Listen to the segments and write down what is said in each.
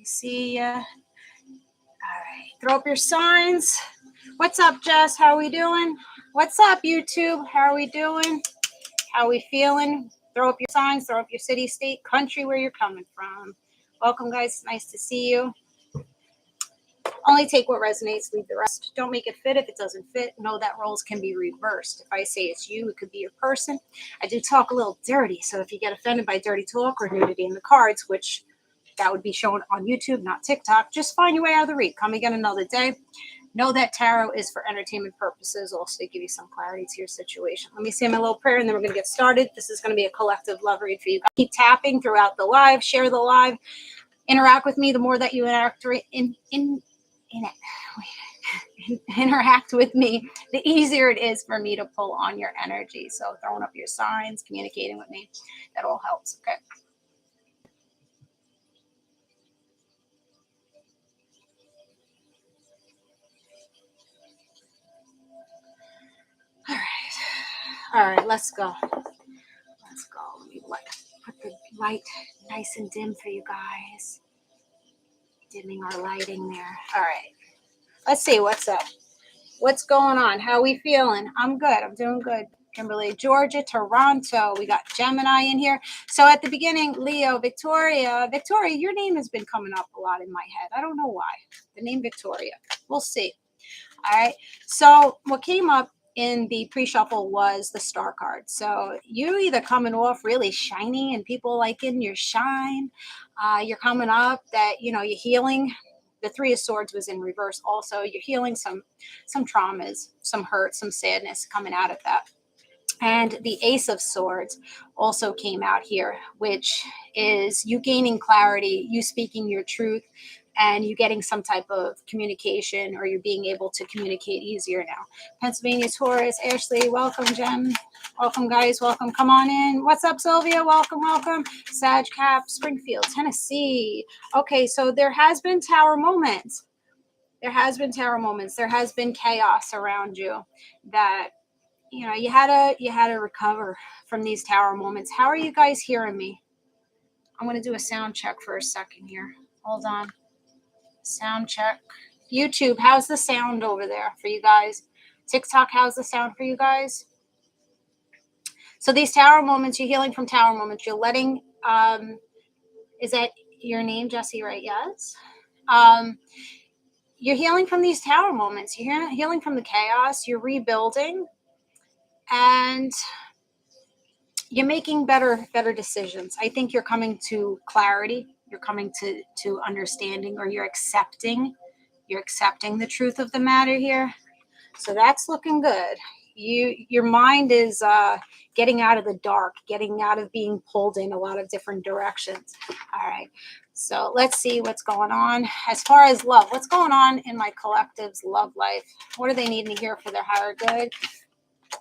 see ya. All right, throw up your signs. What's up, Jess? How we doing? What's up, YouTube? How are we doing? How we feeling? Throw up your signs. Throw up your city, state, country, where you're coming from. Welcome, guys. Nice to see you. Only take what resonates, leave the rest. Don't make it fit if it doesn't fit. Know that roles can be reversed. If I say it's you, it could be your person. I do talk a little dirty, so if you get offended by dirty talk or nudity in the cards, which that would be shown on YouTube, not TikTok, just find your way out of the read. Come again another day. Know that tarot is for entertainment purposes, also to give you some clarity to your situation. Let me say my little prayer, and then we're going to get started. This is going to be a collective love read for you. Keep tapping throughout the live. Share the live. Interact with me. The more that you interact with me, the easier it is for me to pull on your energy. So throwing up your signs, communicating with me, that all helps. Okay. All right, let's go. Let's go. Let me put the light nice and dim for you guys. Dimming our lighting there. All right. Let's see what's up. What's going on? How are we feeling? I'm good. I'm doing good. Kimberly, Georgia, Toronto. We got Gemini in here. So at the beginning, Leo, Victoria. Victoria, your name has been coming up a lot in my head. I don't know why. The name Victoria. We'll see. All right. So what came up in the pre-shuffle was the star card. So you either coming off really shiny and people liking your shine. You're coming up that, you're healing. The Three of Swords was in reverse also. You're healing some traumas, some hurt, some sadness coming out of that. And the Ace of Swords also came out here, which is you gaining clarity, you speaking your truth, and you getting some type of communication, or you're being able to communicate easier now. Pennsylvania, Taurus, Ashley, welcome, Jen. Welcome, guys. Welcome. Come on in. What's up, Sylvia? Welcome, welcome. Sag Cap, Springfield, Tennessee. Okay, so there has been tower moments. There has been tower moments. There has been chaos around you that, you had to recover from these tower moments. How are you guys hearing me? I'm going to do a sound check for a second here. Hold on. Sound check. YouTube, how's the sound over there for you guys? TikTok, how's the sound for you guys? So these tower moments, you're healing from tower moments. You're letting, is that your name, Jessie Ray? Yes. You're healing from these tower moments. You're healing from the chaos. You're rebuilding. And you're making better decisions. I think you're coming to clarity. You're coming to understanding, or you're accepting the truth of the matter here. So that's looking good. Your mind is getting out of the dark, getting out of being pulled in a lot of different directions. All right. So let's see what's going on. As far as love, what's going on in my collective's love life? What are they needing to hear for their higher good?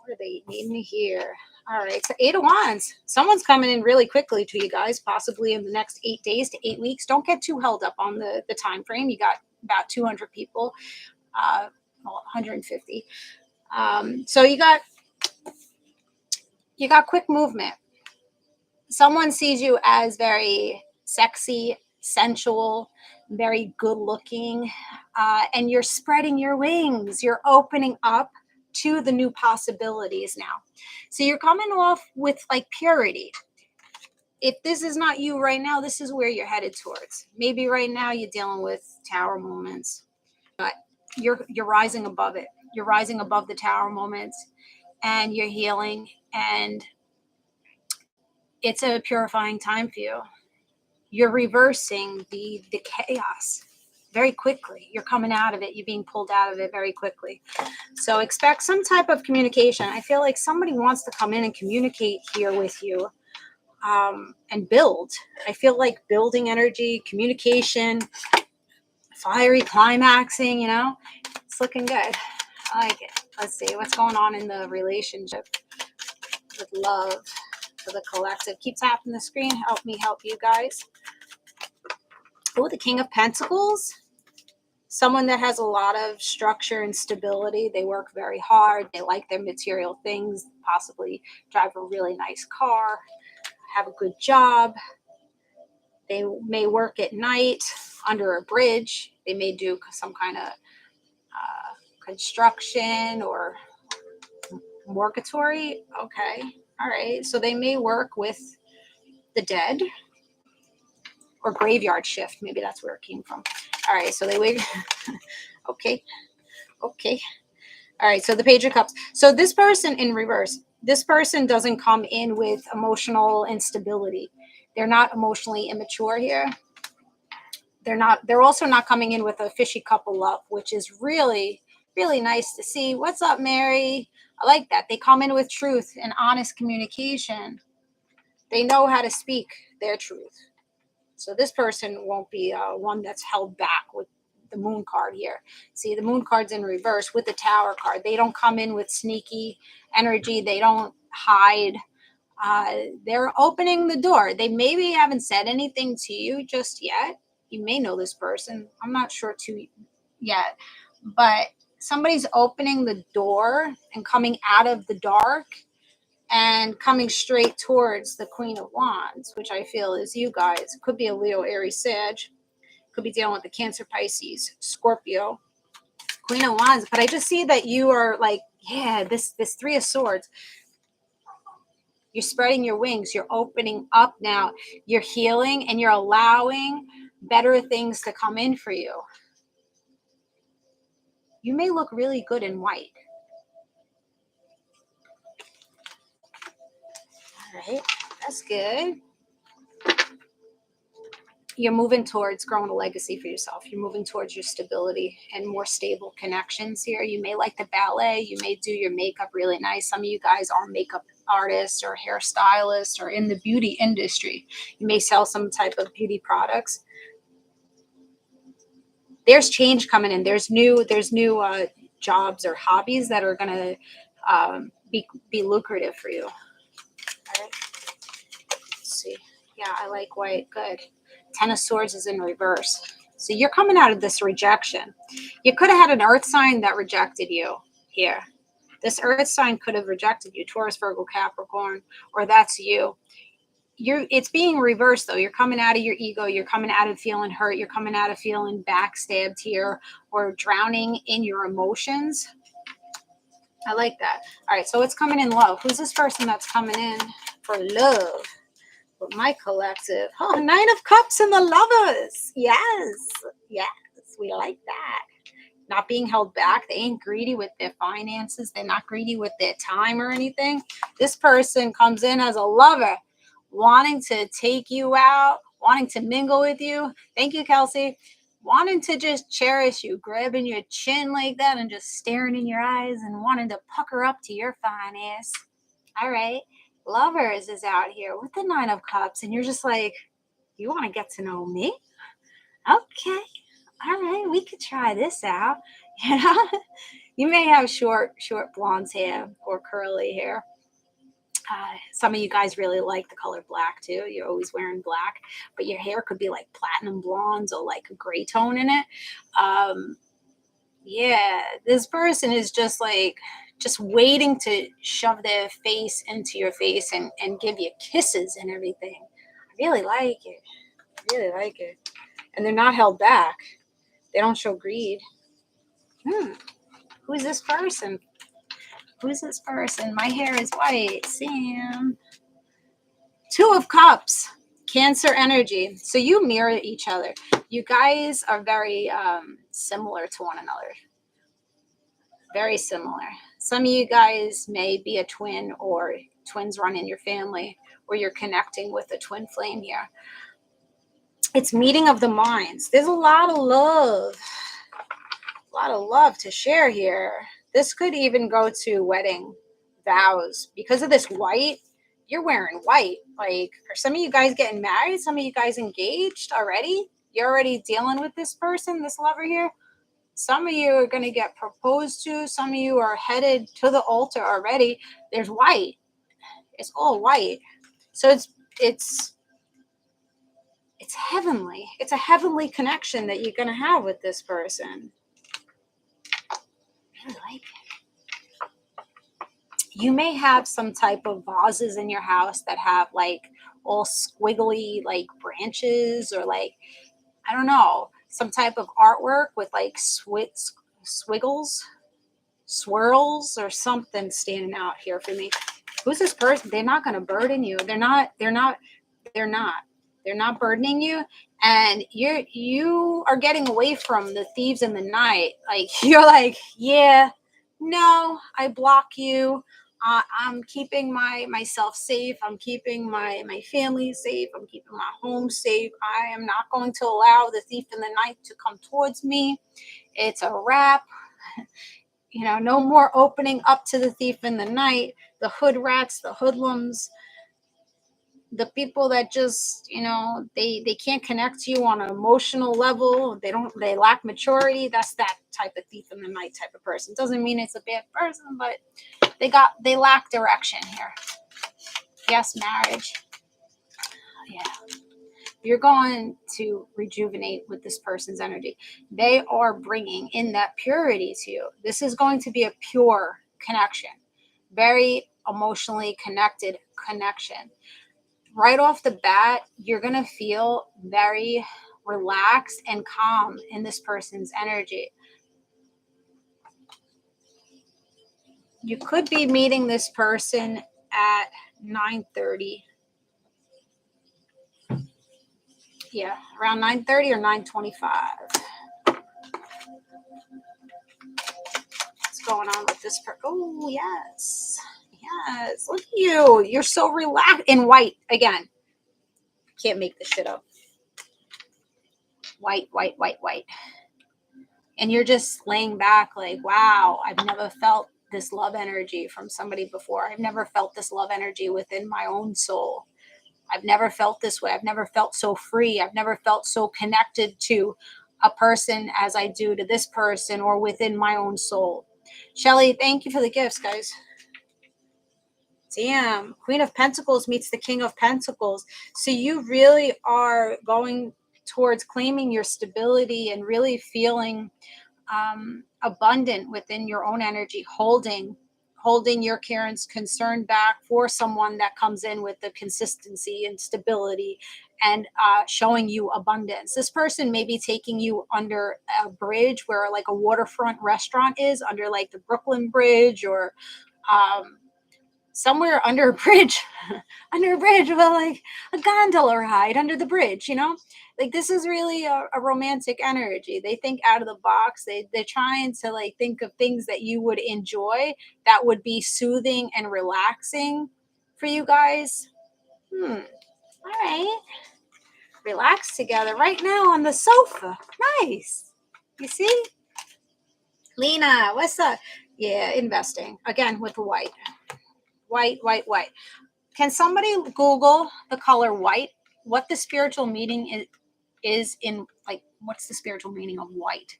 What are they needing to hear? All right, so 8 of Wands. Someone's coming in really quickly to you guys, possibly in the next 8 days to 8 weeks. Don't get too held up on the time frame. You got about 200 people, 150. So you got quick movement. Someone sees you as very sexy, sensual, very good looking, and you're spreading your wings. You're opening up to the new possibilities now. So you're coming off with like purity. If this is not you right now, this is where you're headed towards. Maybe right now you're dealing with tower moments, but you're rising above it. You're rising above the tower moments, and you're healing, and it's a purifying time for you. You're reversing the chaos very quickly. You're coming out of it. You're being pulled out of it very quickly. So expect some type of communication. I feel like somebody wants to come in and communicate here with you, and build. I feel like building energy, communication, fiery climaxing, it's looking good. I like it. Let's see what's going on in the relationship with love for the collective. Keep tapping the screen. Help me help you guys. Oh, the King of Pentacles. Someone that has a lot of structure and stability. They work very hard. They like their material things, possibly drive a really nice car, have a good job. They may work at night. under a bridge. They may do some kind of construction or mortuary. Okay. All right. So they may work with the dead or graveyard shift. Maybe that's where it came from. All right. So they wait. Okay. Okay. All right. So the Page of Cups. So this person in reverse, this person doesn't come in with emotional instability. They're not emotionally immature here. They're also not coming in with a fishy couple love, which is really, really nice to see. What's up, Mary? I like that. They come in with truth and honest communication. They know how to speak their truth. So this person won't be one that's held back with the Moon card here. See, the Moon card's in reverse with the Tower card. They don't come in with sneaky energy. They don't hide. They're opening the door. They maybe haven't said anything to you just yet. You may know this person. I'm not sure too yet. But somebody's opening the door and coming out of the dark and coming straight towards the Queen of Wands, which I feel is you guys. It could be a Leo, Aries, Sag. Could be dealing with the Cancer, Pisces, Scorpio, Queen of Wands. But I just see that you are like, yeah, this Three of Swords. You're spreading your wings. You're opening up now. You're healing and you're allowing better things to come in for you. You may look really good in white. All right, that's good. You're moving towards growing a legacy for yourself. You're moving towards your stability and more stable connections here. You may like the ballet. You may do your makeup really nice. Some of you guys are makeup artists or hairstylists or in the beauty industry. You may sell some type of beauty products. There's change coming in. There's new jobs or hobbies that are going to be lucrative for you. All right. Let's see. Yeah, I like white. Good. Ten of Swords is in reverse. So you're coming out of this rejection. You could have had an earth sign that rejected you here. This earth sign could have rejected you. Taurus, Virgo, Capricorn, or that's you. It's being reversed though. You're coming out of your ego. You're coming out of feeling hurt. You're coming out of feeling backstabbed here or drowning in your emotions. I like that. All right. So it's coming in love. Who's this person that's coming in for love? With my collective. Oh, Nine of Cups and the Lovers. Yes. Yes. We like that. Not being held back. They ain't greedy with their finances. They're not greedy with their time or anything. This person comes in as a lover, wanting to take you out, wanting to mingle with you. Thank you, Kelsey. Wanting to just cherish you, grabbing your chin like that and just staring in your eyes and wanting to pucker up to your fine ass. All right. Lovers is out here with the Nine of Cups, and you're just like, you want to get to know me? Okay. All right. We could try this out. You know, you may have short blonde hair or curly hair. Some of you guys really like the color black too. You're always wearing black, but your hair could be like platinum blondes or like a gray tone in it. Yeah, this person is just waiting to shove their face into your face and give you kisses and everything. I really like it. I really like it. And they're not held back. They don't show greed. Who's this person? Who's this person? My hair is white. Sam. Two of Cups. Cancer energy. So you mirror each other. You guys are very similar to one another. Very similar. Some of you guys may be a twin or twins run in your family, or you're connecting with a twin flame here. It's meeting of the minds. There's a lot of love. A lot of love to share here. This could even go to wedding vows. Because of this white, you're wearing white. Like, are some of you guys getting married? Some of you guys engaged already? You're already dealing with this person, this lover here? Some of you are going to get proposed to. Some of you are headed to the altar already. There's white. It's all white. So it's heavenly. It's a heavenly connection that you're going to have with this person. I really like it. You may have some type of vases in your house that have like all squiggly like branches or like, I don't know. some type of artwork with like swiggles, swirls, or something standing out here for me. Who's this person? They're not going to burden you. They're not burdening you. And you are getting away from the thieves in the night. Like, you're like, yeah, no, I block you. I'm keeping myself safe. I'm keeping my family safe. I'm keeping my home safe. I am not going to allow the thief in the night to come towards me. It's a wrap. You know, no more opening up to the thief in the night, the hood rats, the hoodlums, the people that just, you know, they can't connect to you on an emotional level. They lack maturity. That's that type of thief in the night type of person. Doesn't mean it's a bad person, but they lack direction here. Yes, marriage. Yeah. You're going to rejuvenate with this person's energy. They are bringing in that purity to you. This is going to be a pure connection, very emotionally connected connection. Right off the bat, you're going to feel very relaxed and calm in this person's energy. You could be meeting this person at 9:30. Yeah, around 9:30 or 9:25. What's going on with this person? Oh, yes. Yes. Look at you. You're so relaxed. In white, again. Can't make this shit up. White. And you're just laying back like, wow, I've never felt this love energy from somebody before. I've never felt this love energy within my own soul. I've never felt this way. I've never felt so free. I've never felt so connected to a person as I do to this person or within my own soul. Shelly, thank you for the gifts, guys. Damn. Queen of Pentacles meets the King of Pentacles. So you really are going towards claiming your stability and really feeling abundant within your own energy, holding your care and concern back for someone that comes in with the consistency and stability and showing you abundance. This person may be taking you under a bridge where like a waterfront restaurant is, under like the Brooklyn Bridge, or somewhere under a bridge, with like a gondola ride under the bridge, you know? Like, this is really a romantic energy. They think out of the box. They're trying to like think of things that you would enjoy that would be soothing and relaxing for you guys. All right. Relax together right now on the sofa. Nice. You see? Lena, what's up? Yeah, investing. Again, with the white. White. Can somebody Google the color white? What the spiritual meaning is in, like, what's the spiritual meaning of white?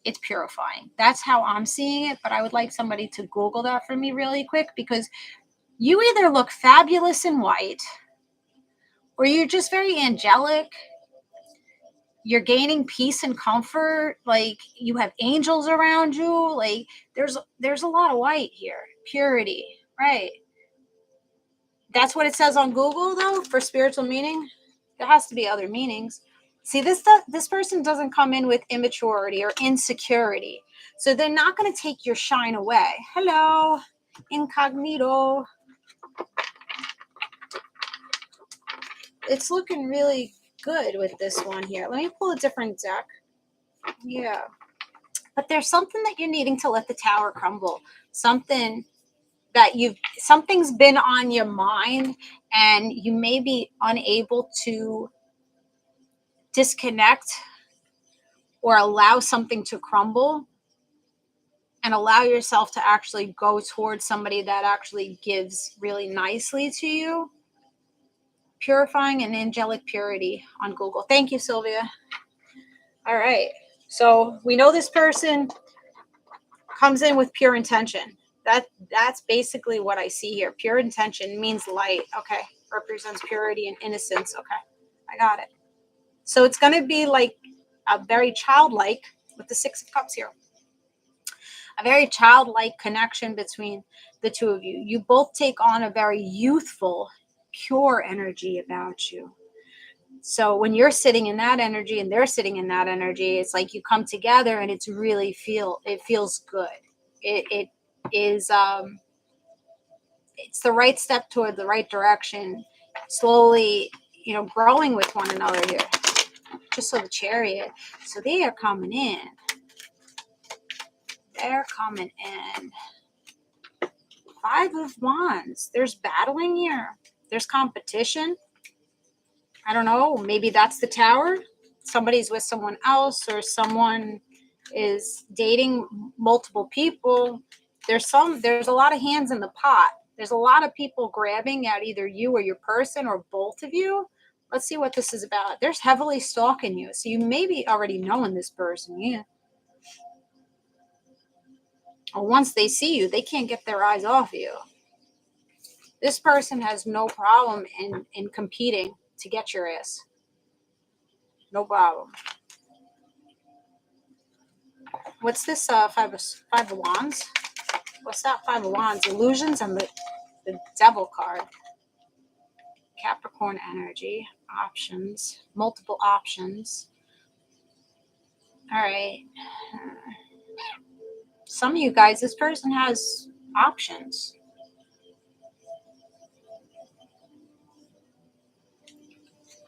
It's purifying. That's how I'm seeing it, but I would like somebody to Google that for me really quick, because you either look fabulous in white or you're just very angelic. You're gaining peace and comfort. Like, you have angels around you. Like, there's a lot of white here. Purity, right? That's what it says on Google, though, for spiritual meaning. There has to be other meanings. See, this person doesn't come in with immaturity or insecurity. So they're not going to take your shine away. Hello, incognito. It's looking really good with this one here. Let me pull a different deck. Yeah. But there's something that you're needing to let the tower crumble. Something's been on your mind, and you may be unable to disconnect or allow something to crumble and allow yourself to actually go towards somebody that actually gives really nicely to you. Purifying and angelic purity on Google. Thank you, Sylvia. All right. So we know this person comes in with pure intention. That's basically what I see here. Pure intention means light. Okay. Represents purity and innocence. Okay. I got it. So it's going to be like a very childlike, with the Six of Cups here, a very childlike connection between the two of you. You both take on a very youthful, pure energy about you. So when you're sitting in that energy and they're sitting in that energy, it's like you come together and it feels good. It is it's the right step toward the right direction, slowly, growing with one another here. Just so the Chariot. So they are coming in. They're coming in. 5 of Wands. There's battling here. There's competition. I don't know. Maybe that's the Tower. Somebody's with someone else, or someone is dating multiple people. There's a lot of hands in the pot. There's a lot of people grabbing at either you or your person or both of you. Let's see what this is about. They're heavily stalking you. So you may be already knowing this person. Yeah. Or once they see you, they can't get their eyes off you. This person has no problem in competing to get your ass. No problem. What's this five of Wands? What's that 5 of Wands? Illusions and the Devil card. Capricorn energy. Options. Multiple options. All right. Some of you guys, this person has options.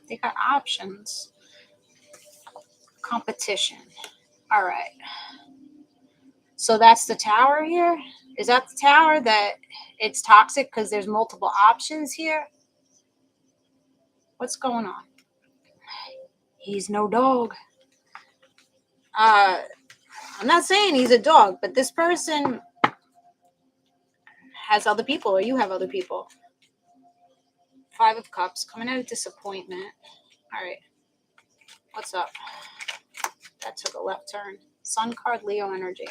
They got options. Competition. All right. So that's the Tower here. Is that the Tower that it's toxic because there's multiple options here? What's going on? He's no dog. I'm not saying he's a dog, but this person has other people, or you have other people. 5 of Cups, coming out of disappointment. All right. What's up? That took a left turn. Sun card, Leo energy.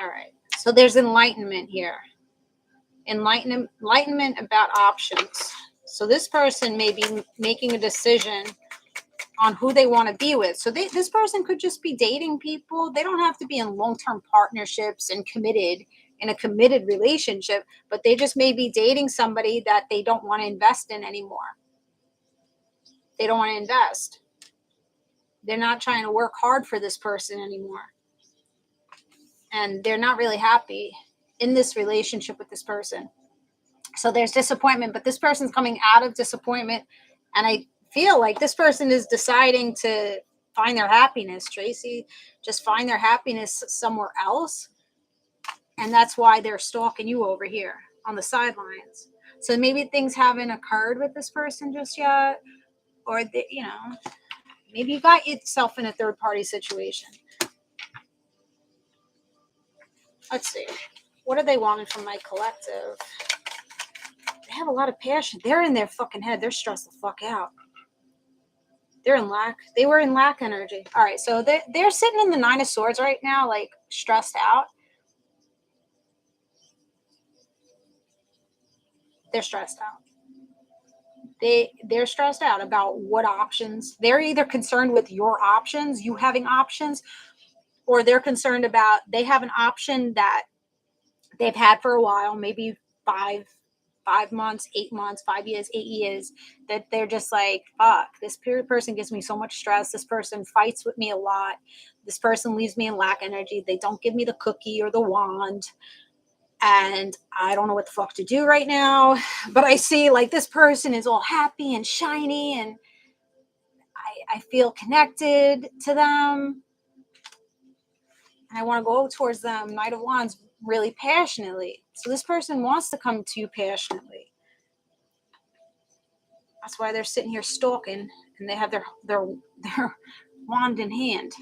All right. So there's enlightenment here. Enlightenment about options. So this person may be making a decision on who they want to be with. So this person could just be dating people. They don't have to be in long-term partnerships and in a committed relationship, but they just may be dating somebody that they don't want to invest in anymore. They don't want to invest. They're not trying to work hard for this person anymore. And they're not really happy in this relationship with this person. So there's disappointment, but this person's coming out of disappointment. And I feel like this person is deciding to find their happiness, Tracy. Just find their happiness somewhere else. And that's why they're stalking you over here on the sidelines. So maybe things haven't occurred with this person just yet. Or, maybe you got yourself in a third-party situation. Let's see. What are they wanting from my collective? They have a lot of passion. They're in their fucking head. They're stressed the fuck out. They're in lack. They were in lack energy. All right, so they're sitting in the 9 of Swords right now, like stressed out. They're stressed out. They're stressed out about what options. They're either concerned with your options, you having options, or they're concerned about they have an option that they've had for a while, maybe 5 months, 8 months, 5 years, 8 years, that they're just like, fuck, this person gives me so much stress. This person fights with me a lot. This person leaves me in lack energy. They don't give me the cookie or the wand. And I don't know what the fuck to do right now. But I see like this person is all happy and shiny, and I feel connected to them. And I want to go towards them, Knight of Wands, really passionately. So this person wants to come to you passionately. That's why they're sitting here stalking, and they have their wand in hand.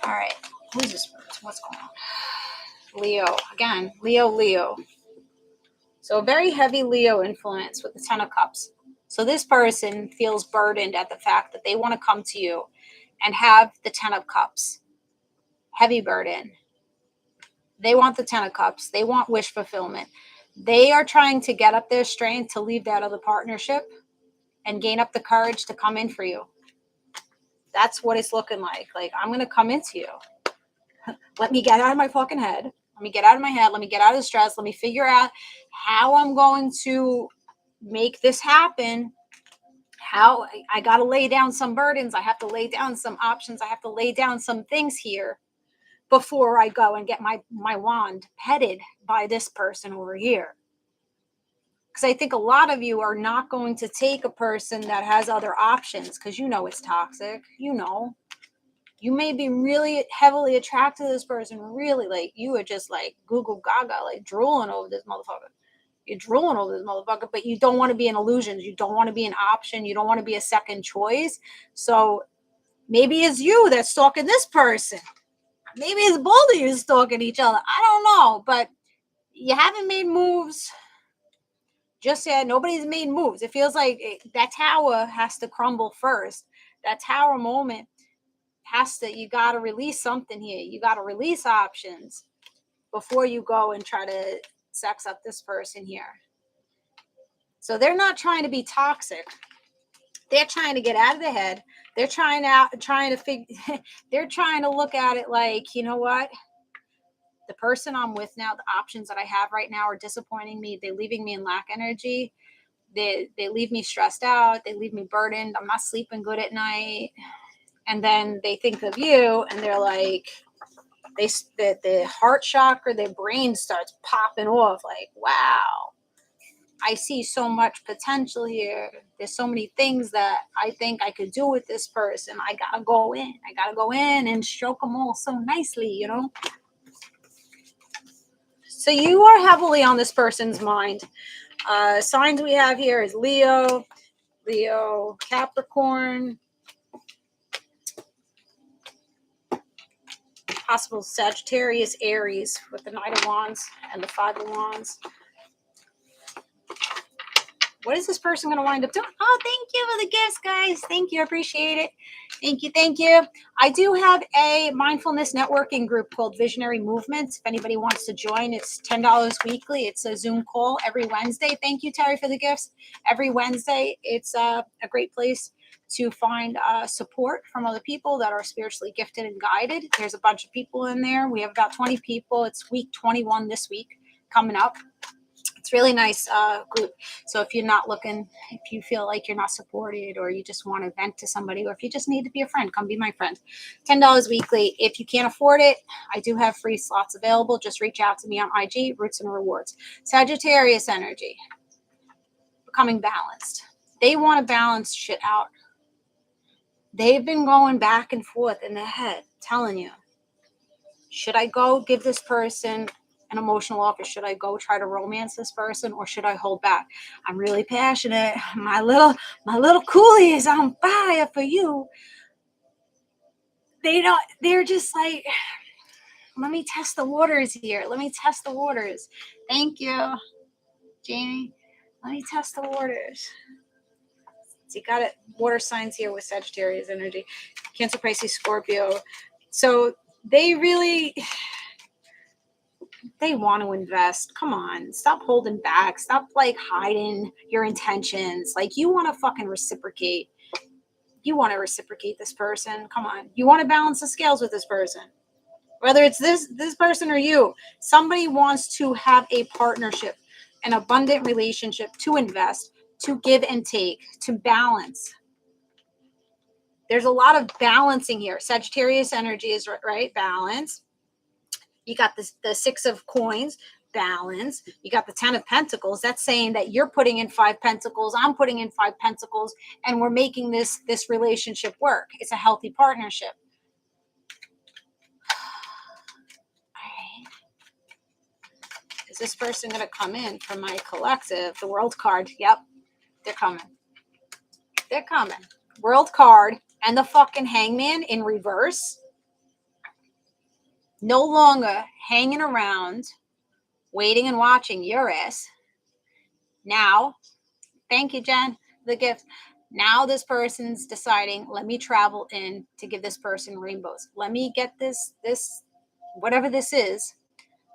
All right, who's this person? What's going on? Leo again. Leo. So a very heavy Leo influence with the 10 of Cups. So this person feels burdened at the fact that they want to come to you and have the 10 of Cups. Heavy burden. They want the 10 of Cups. They want wish fulfillment. They are trying to get up their strength to leave that other partnership and gain up the courage to come in for you. That's what it's looking like. Like, I'm going to come into you. Let me get out of my fucking head. Let me get out of my head. Let me get out of the stress. Let me figure out how I'm going to make this happen. How I got to lay down some burdens. I have to lay down some options. I have to lay down some things here before I go and get my wand petted by this person over here. Because I think a lot of you are not going to take a person that has other options because you know it's toxic. You know, you may be really heavily attracted to this person, really like you are just like goo goo gaga, like drooling over this motherfucker. You're drooling over this motherfucker, but you don't want to be an illusion. You don't want to be an option. You don't want to be a second choice. So maybe it's you that's stalking this person. Maybe it's both of you stalking each other. I don't know, but you haven't made moves just yet. Nobody's made moves. It feels like that tower has to crumble first. That tower moment you got to release something here. You got to release options before you go and try to sex up this person here. So they're not trying to be toxic. They're trying to get out of the head. They're trying to look at it like, you know what? The person I'm with now, the options that I have right now are disappointing me. They're leaving me in lack energy. They leave me stressed out. They leave me burdened. I'm not sleeping good at night. And then they think of you and they're like, the heart chakra, their brain starts popping off like, wow, I see so much potential here. There's so many things that I think I could do with this person. I gotta go in and stroke them all so nicely, you know? So you are heavily on this person's mind. Signs we have here is Leo, Capricorn, possible Sagittarius, Aries with the Knight of Wands and the Five of Wands. What is this person going to wind up doing? Oh, thank you for the gifts, guys. Thank you. I appreciate it. Thank you. I do have a mindfulness networking group called Visionary Movements. If anybody wants to join, it's $10 weekly. It's a Zoom call every Wednesday. Thank you, Terry, for the gifts. Every Wednesday, it's a great place to find support from other people that are spiritually gifted and guided. There's a bunch of people in there. We have about 20 people. It's week 21 this week coming up. It's really nice group. So if you're not looking, if you feel like you're not supported or you just want to vent to somebody or if you just need to be a friend, come be my friend. $10 weekly. If you can't afford it, I do have free slots available. Just reach out to me on IG, Roots and Rewards. Sagittarius energy, becoming balanced. They want to balance shit out. They've been going back and forth in their head, telling you, should I go give this person an emotional offer? Should I go try to romance this person or should I hold back? I'm really passionate. My little coolie is on fire for you. They're just like, let me test the waters here. Let me test the waters. Thank you, Jamie. Let me test the waters. So you got it. Water signs here with Sagittarius energy. Cancer, Pisces, Scorpio. So they want to invest. Come on, stop holding back. Stop like hiding your intentions. Like you want to fucking reciprocate. You want to reciprocate this person. Come on. You want to balance the scales with this person. Whether it's this person or you, somebody wants to have a partnership, an abundant relationship, to invest, to give and take, to balance. There's a lot of balancing here. Sagittarius energy is right, balance. You got the Six of Coins, balance. You got the 10 of Pentacles. That's saying that you're putting in 5 pentacles, I'm putting in 5 pentacles, and we're making this relationship work. It's a healthy partnership. All right. Is this person going to come in from my collective? The World card. Yep. They're coming. They're coming. World card and the fucking Hangman in reverse. No longer hanging around, waiting and watching your ass. Now, thank you, Jen, the gift. Now this person's deciding, let me travel in to give this person rainbows. Let me get this, whatever this is,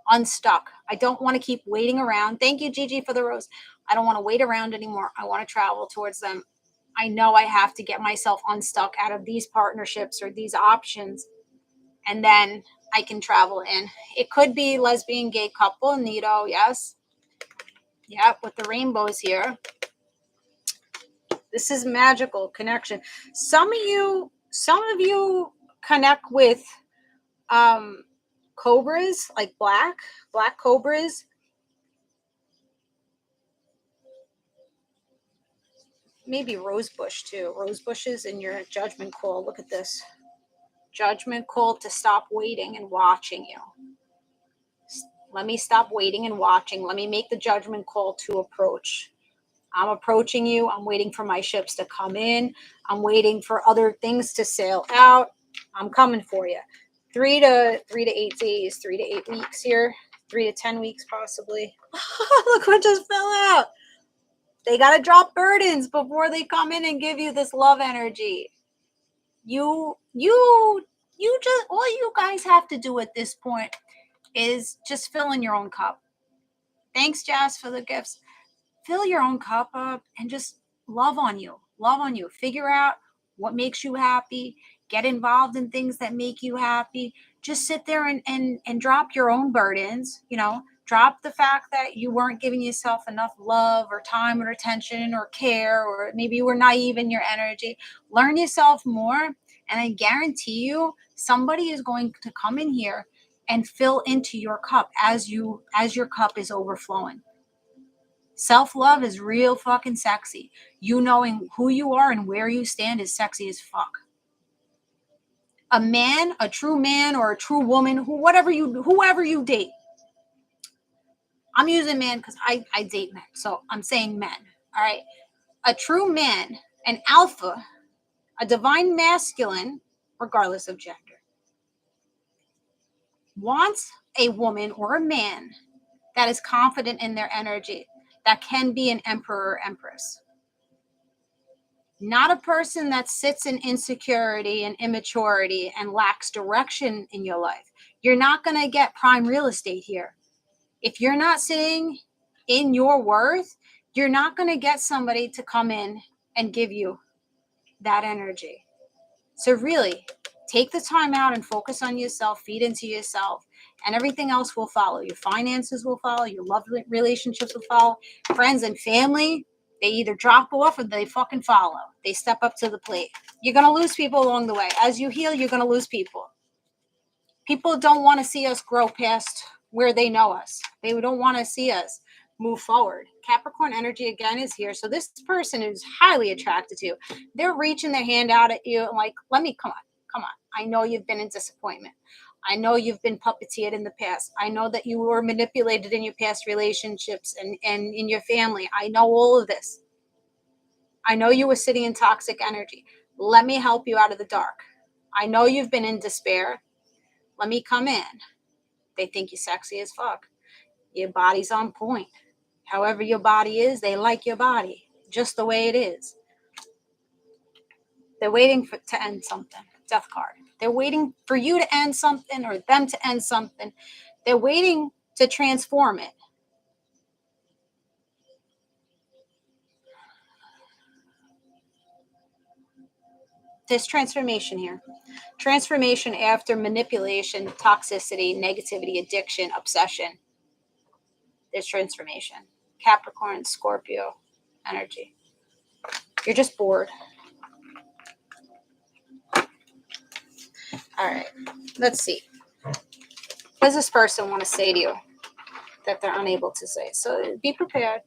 unstuck. I don't want to keep waiting around. Thank you, Gigi, for the rose. I don't want to wait around anymore. I want to travel towards them. I know I have to get myself unstuck out of these partnerships or these options. And then I can travel in. It could be lesbian, gay couple, Nito, yes. Yeah, with the rainbows here. This is magical connection. Some of you connect with cobras, like black cobras. Maybe rosebush too. Rose bushes in your judgment call. Look at this. Judgment call to stop waiting and watching you. Let me stop waiting and watching. Let me make the judgment call to approach. I'm approaching you. I'm waiting for my ships to come in. I'm waiting for other things to sail out. I'm coming for you. 3 to 8 days, 3 to 8 weeks here, 3 to 10 weeks possibly. Look what just fell out. They got to drop burdens before they come in and give you this love energy. You just, all you guys have to do at this point is just fill in your own cup. Thanks, Jazz, for the gifts. Fill your own cup up and just love on you. Love on you. Figure out what makes you happy. Get involved in things that make you happy. Just sit there and drop your own burdens. You know, drop the fact that you weren't giving yourself enough love or time or attention or care, or maybe you were naive in your energy. Learn yourself more, and I guarantee you somebody is going to come in here and fill into your cup as your cup is overflowing. Self-love is real fucking sexy. You knowing who you are and where you stand is sexy as fuck. A man, a true man or a true woman, whoever you date. I'm using man because I date men. So I'm saying men. All right. A true man, an alpha, a divine masculine, regardless of gender, wants a woman or a man that is confident in their energy, that can be an emperor or empress. Not a person that sits in insecurity and immaturity and lacks direction in your life. You're not going to get prime real estate here. If you're not sitting in your worth, you're not going to get somebody to come in and give you that energy. So really, take the time out and focus on yourself, feed into yourself, and everything else will follow. Your finances will follow, your love relationships will follow, friends and family, they either drop off or they fucking follow. They step up to the plate. You're going to lose people along the way. As you heal, you're going to lose people. People don't want to see us grow past where they know us. They don't want to see us move forward. Capricorn energy again is here. So this person is highly attracted to you. They're reaching their hand out at you and like, come on. I know you've been in disappointment. I know you've been puppeteered in the past. I know that you were manipulated in your past relationships and in your family. I know all of this. I know you were sitting in toxic energy. Let me help you out of the dark. I know you've been in despair. Let me come in. They think you're sexy as fuck. Your body's on point. However your body is, they like your body just the way it is. They're waiting to end something. Death card. They're waiting for you to end something or them to end something. They're waiting to transform it. There's transformation here. Transformation after manipulation, toxicity, negativity, addiction, obsession. There's transformation. Capricorn, Scorpio energy. You're just bored. All right, let's see. What does this person want to say to you that they're unable to say? So be prepared.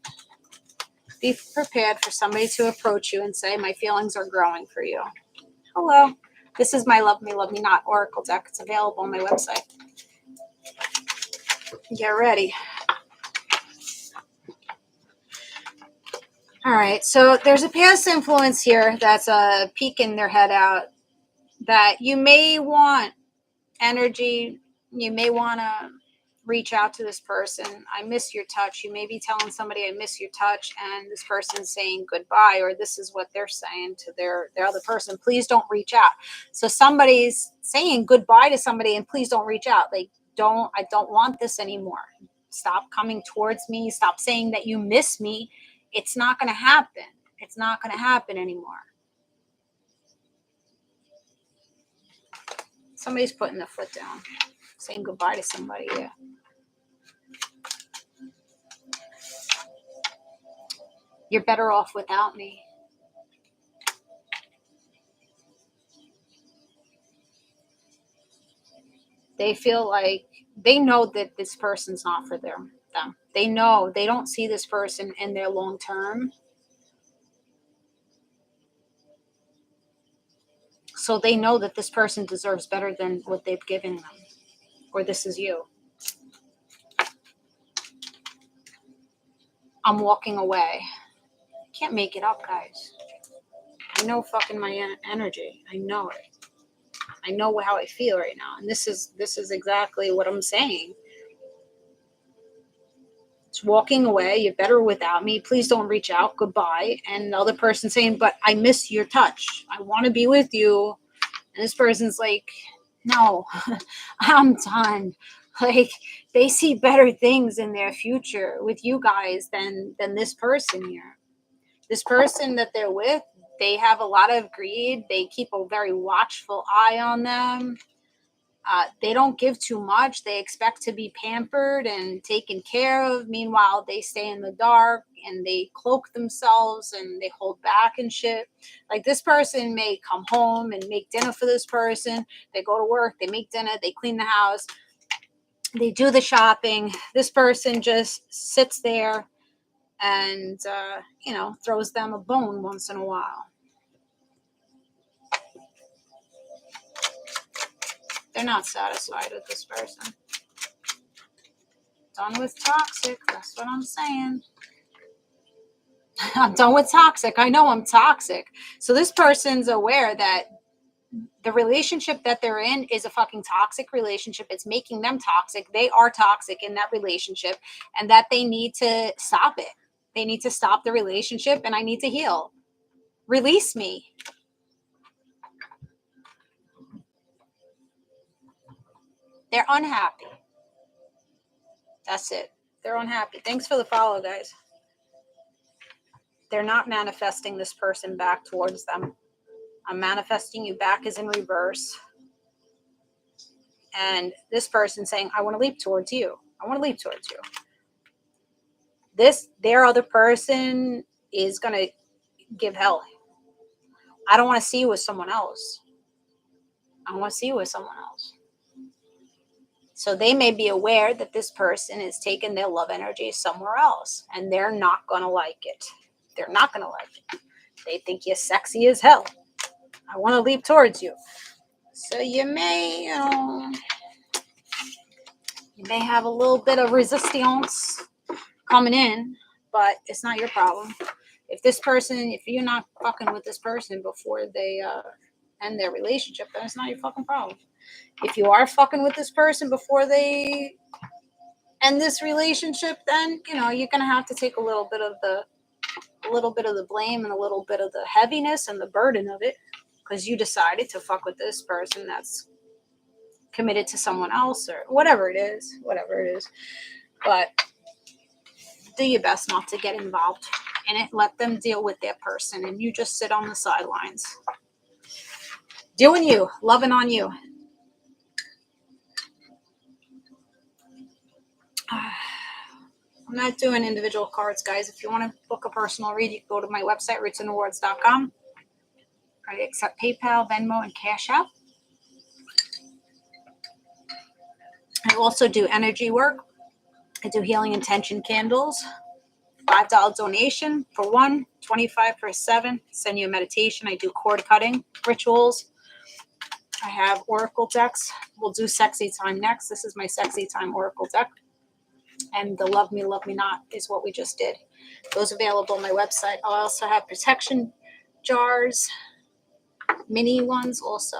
Be prepared for somebody to approach you and say, my feelings are growing for you. Hello. This is my Love Me Not Oracle deck. It's available on my website. Get ready. All right, so there's a past influence here that's peeking their head out that you may want energy. You may want to reach out to this person. I miss your touch. You may be telling somebody, I miss your touch, and this person's saying goodbye, or this is what they're saying to their other person. Please don't reach out. So somebody's saying goodbye to somebody and please don't reach out. Like, I don't want this anymore. Stop coming towards me. Stop saying that you miss me. It's not going to happen. It's not going to happen anymore. Somebody's putting their foot down. saying goodbye to somebody. Yeah. You're better off without me. They feel like they know that this person's not for them. They know they don't see this person in their long term. So they know that this person deserves better than what they've given them. Or this is you. I'm walking away. Can't make it up, guys. I know fucking my energy. I know it. I know how I feel right now. And this is exactly what I'm saying. It's walking away. You're better without me. Please don't reach out. Goodbye. And the other person saying, but I miss your touch. I want to be with you. And this person's like, no, I'm done. Like, they see better things in their future with you guys than this person here. This person that they're with, they have a lot of greed. They keep a very watchful eye on them. They don't give too much. They expect to be pampered and taken care of. Meanwhile, they stay in the dark and they cloak themselves and they hold back and shit. Like, this person may come home and make dinner for this person. They go to work, they make dinner, they clean the house, they do the shopping. This person just sits there and, throws them a bone once in a while. They're not satisfied with this person. Done with toxic. That's what I'm saying. I'm done with toxic. I know I'm toxic. So this person's aware that the relationship that they're in is a fucking toxic relationship. It's making them toxic. They are toxic in that relationship, and that they need to stop it. They need to stop the relationship, and I need to heal. Release me. They're unhappy. That's it. They're unhappy. Thanks for the follow, guys. They're not manifesting this person back towards them. I'm manifesting you back as in reverse. And this person saying, I want to leap towards you. I want to leap towards you. Their other person is going to give hell. I don't want to see you with someone else. I want to see you with someone else. So they may be aware that this person is taking their love energy somewhere else, and they're not going to like it. They're not going to like it. They think you're sexy as hell. I want to leap towards you. So you may, you may have a little bit of resistance coming in, but it's not your problem. If you're not fucking with this person before they end their relationship, then it's not your fucking problem. If you are fucking with this person before they end this relationship, then you're gonna have to take a little bit of the blame and a little bit of the heaviness and the burden of it, because you decided to fuck with this person that's committed to someone else or whatever it is. But do your best not to get involved in it. Let them deal with their person, and you just sit on the sidelines. Doing you, loving on you. I'm not doing individual cards, guys. If you want to book a personal read, you can go to my website, rootsandrewards.com. I accept PayPal, Venmo, and Cashapp. I also do energy work. I do healing intention candles. $5 donation for 1, $25 for 7. Send you a meditation. I do cord cutting rituals. I have oracle decks. We'll do sexy time next. This is my sexy time oracle deck. And the love me not is what we just did. Those available on my website. I also have protection jars, mini ones also.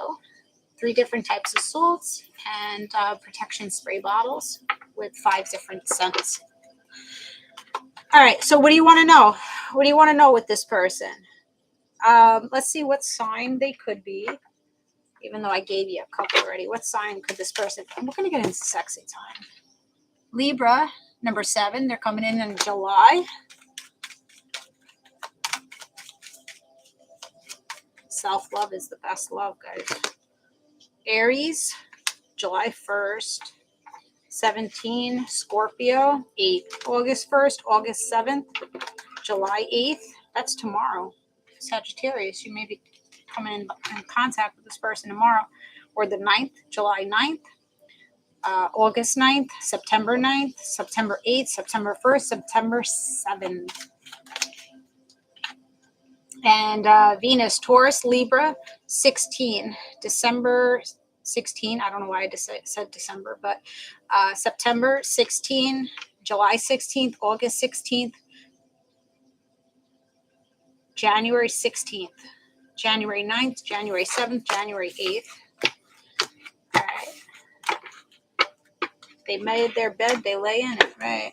3 different types of salts and protection spray bottles with 5 different scents. All right, so what do you want to know? What do you want to know with this person? Let's see what sign they could be, even though I gave you a couple already. What sign could this person be? We're going to get into sexy time. Libra, number 7. They're coming in July. Self-love is the best love, guys. Aries, July 1st. 17, Scorpio. 8, August 1st, August 7th, July 8th. That's tomorrow. Sagittarius, you may be coming in contact with this person tomorrow. Or the 9th, July 9th, August 9th, September 9th, September 8th, September 1st, September 7th. And Venus, Taurus, Libra, 16, December 16. I don't know why I just said December, but September 16, July 16th, August 16th, January 16th, January 9th, January 7th, January 8th. All right. They made their bed, they lay in it, right?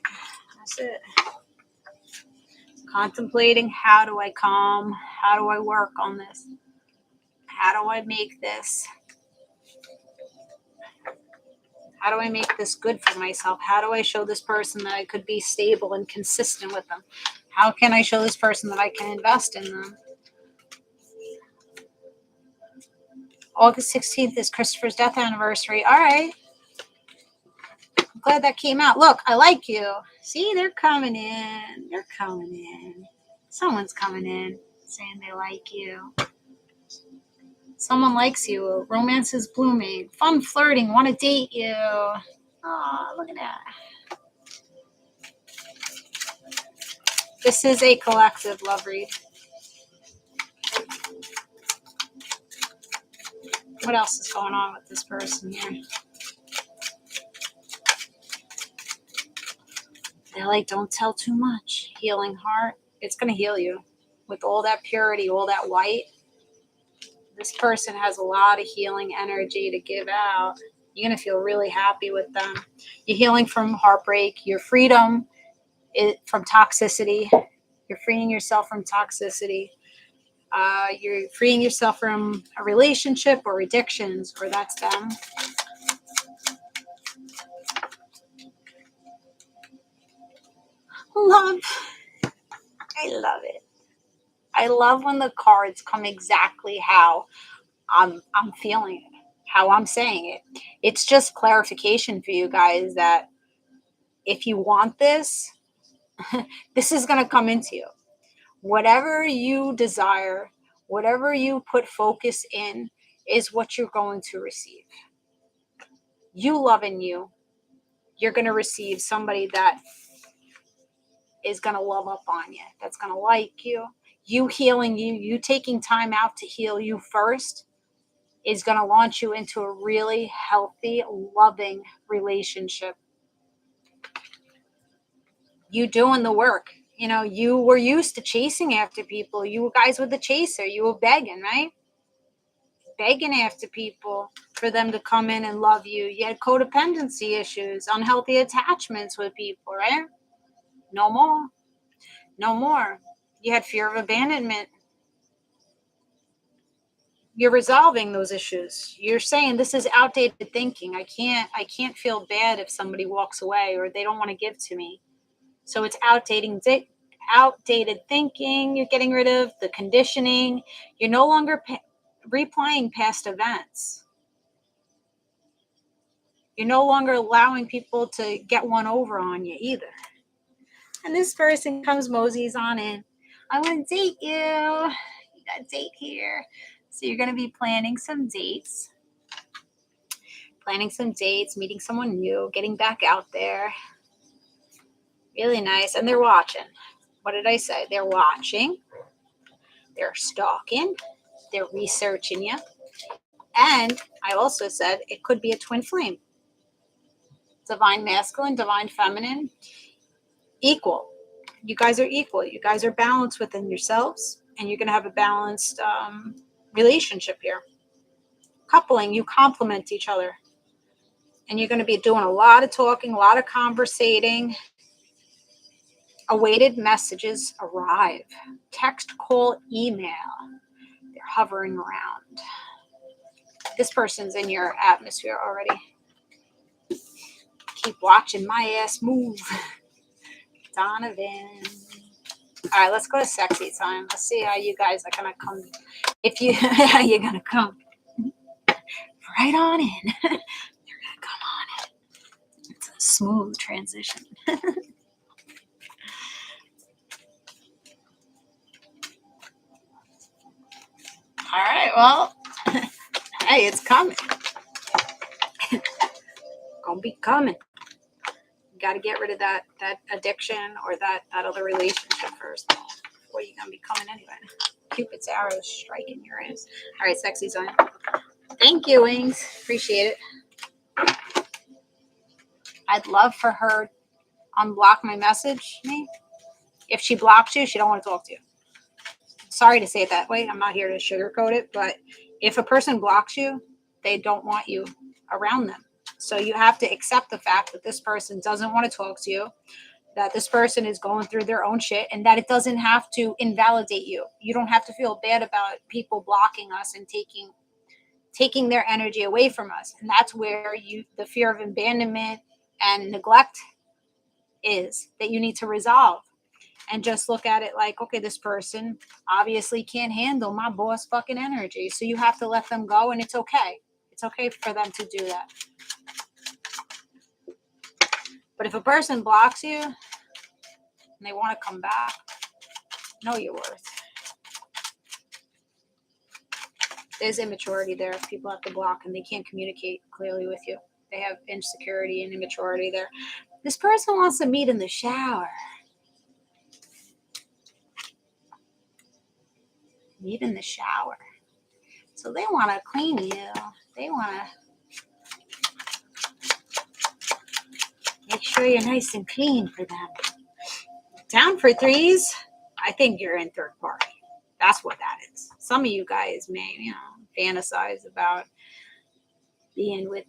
That's it. Contemplating, how do I calm? How do I work on this? How do I make this? How do I make this good for myself? How do I show this person that I could be stable and consistent with them? How can I show this person that I can invest in them? August 16th is Christopher's death anniversary. All right. I'm glad that came out. Look, I like you. See, they're coming in. They're coming in. Someone's coming in saying they like you. Someone likes you. Romance is blooming. Fun flirting. Want to date you. Oh, look at that. This is a collective love read. What else is going on with this person here? They're like, don't tell too much. Healing heart. It's going to heal you. With all that purity, all that white. This person has a lot of healing energy to give out. You're going to feel really happy with them. You're healing from heartbreak. Your freedom from toxicity. You're freeing yourself from toxicity. You're freeing yourself from a relationship or addictions, or that's them. Love. I love it. I love when the cards come exactly how I'm feeling it, how I'm saying it. It's just clarification for you guys that if you want this, this is going to come into you. Whatever you desire, whatever you put focus in is what you're going to receive. You loving you, you're going to receive somebody that is going to love up on you, that's going to like you. You healing you, you taking time out to heal you first is going to launch you into a really healthy, loving relationship. You doing the work. You know, you were used to chasing after people. You guys were the chaser. You were begging, right? Begging after people for them to come in and love you. You had codependency issues, unhealthy attachments with people, right? No more. No more. You had fear of abandonment. You're resolving those issues. You're saying this is outdated thinking. I can't feel bad if somebody walks away or they don't want to give to me. So it's outdated thinking. You're getting rid of the conditioning. You're no longer replaying past events. You're no longer allowing people to get one over on you either. And this person comes moseys on in. I want to date you. You got a date here. So you're going to be planning some dates. Meeting someone new, getting back out there. Really nice. And they're watching. What did I say? They're watching. They're stalking. They're researching you. And I also said it could be a twin flame. Divine masculine, divine feminine. Equal. You guys are equal. You guys are balanced within yourselves. And you're going to have a balanced relationship here. Coupling, you complement each other. And you're going to be doing a lot of talking, a lot of conversating. Awaited messages arrive. Text, call, email. They're hovering around. This person's in your atmosphere already. Keep watching my ass move. Donovan. All right, let's go to sexy time. Let's see how you guys are going to come. How you're going to come. Right on in. They're smooth transition. All right, well, hey, it's coming. Gonna be coming. You got to get rid of that addiction or that other relationship first before you're gonna be coming anyway. Cupid's arrow striking your ass. All right, sexy zone. Thank you, Wings. Appreciate it. I'd love for her unblock my message me. If she blocks you, she don't want to talk to you. Sorry to say it that way. I'm not here to sugarcoat it, but if a person blocks you, they don't want you around them. So you have to accept the fact that this person doesn't want to talk to you, that this person is going through their own shit, and that it doesn't have to invalidate you. You don't have to feel bad about people blocking us and taking their energy away from us. And that's where the fear of abandonment and neglect is that you need to resolve. And just look at it like, okay, this person obviously can't handle my boss fucking energy. So you have to let them go, and it's okay. It's okay for them to do that. But if a person blocks you and they want to come back, know your worth. There's immaturity there. People have to block and they can't communicate clearly with you. They have insecurity and immaturity there. This person wants to meet in the shower. Meet in the shower. So they want to clean you. They want to make sure you're nice and clean for them. Down for threes. I think you're in third party. That's what that is. Some of you guys may, fantasize about being with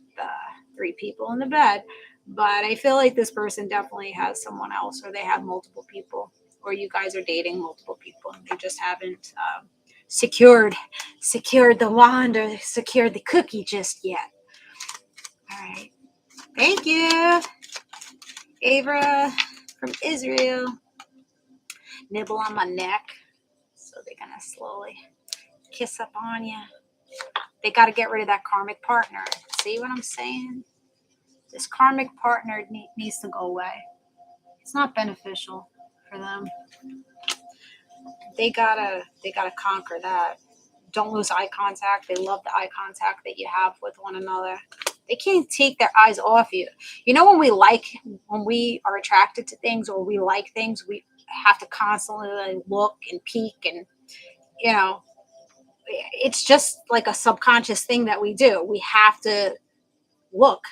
3 people in the bed, but I feel like this person definitely has someone else, or they have multiple people, or you guys are dating multiple people and they just haven't secured the wand or secured the cookie just yet. All right. Thank you, Avra from Israel. Nibble on my neck. So they're going to slowly kiss up on you. They got to get rid of that karmic partner. See what I'm saying? This karmic partner needs to go away. It's not beneficial for them. They gotta conquer that. Don't lose eye contact. They love the eye contact that you have with one another. They can't take their eyes off you. When we are attracted to things or we like things, we have to constantly look and peek, and it's just like a subconscious thing that we do. We have to look.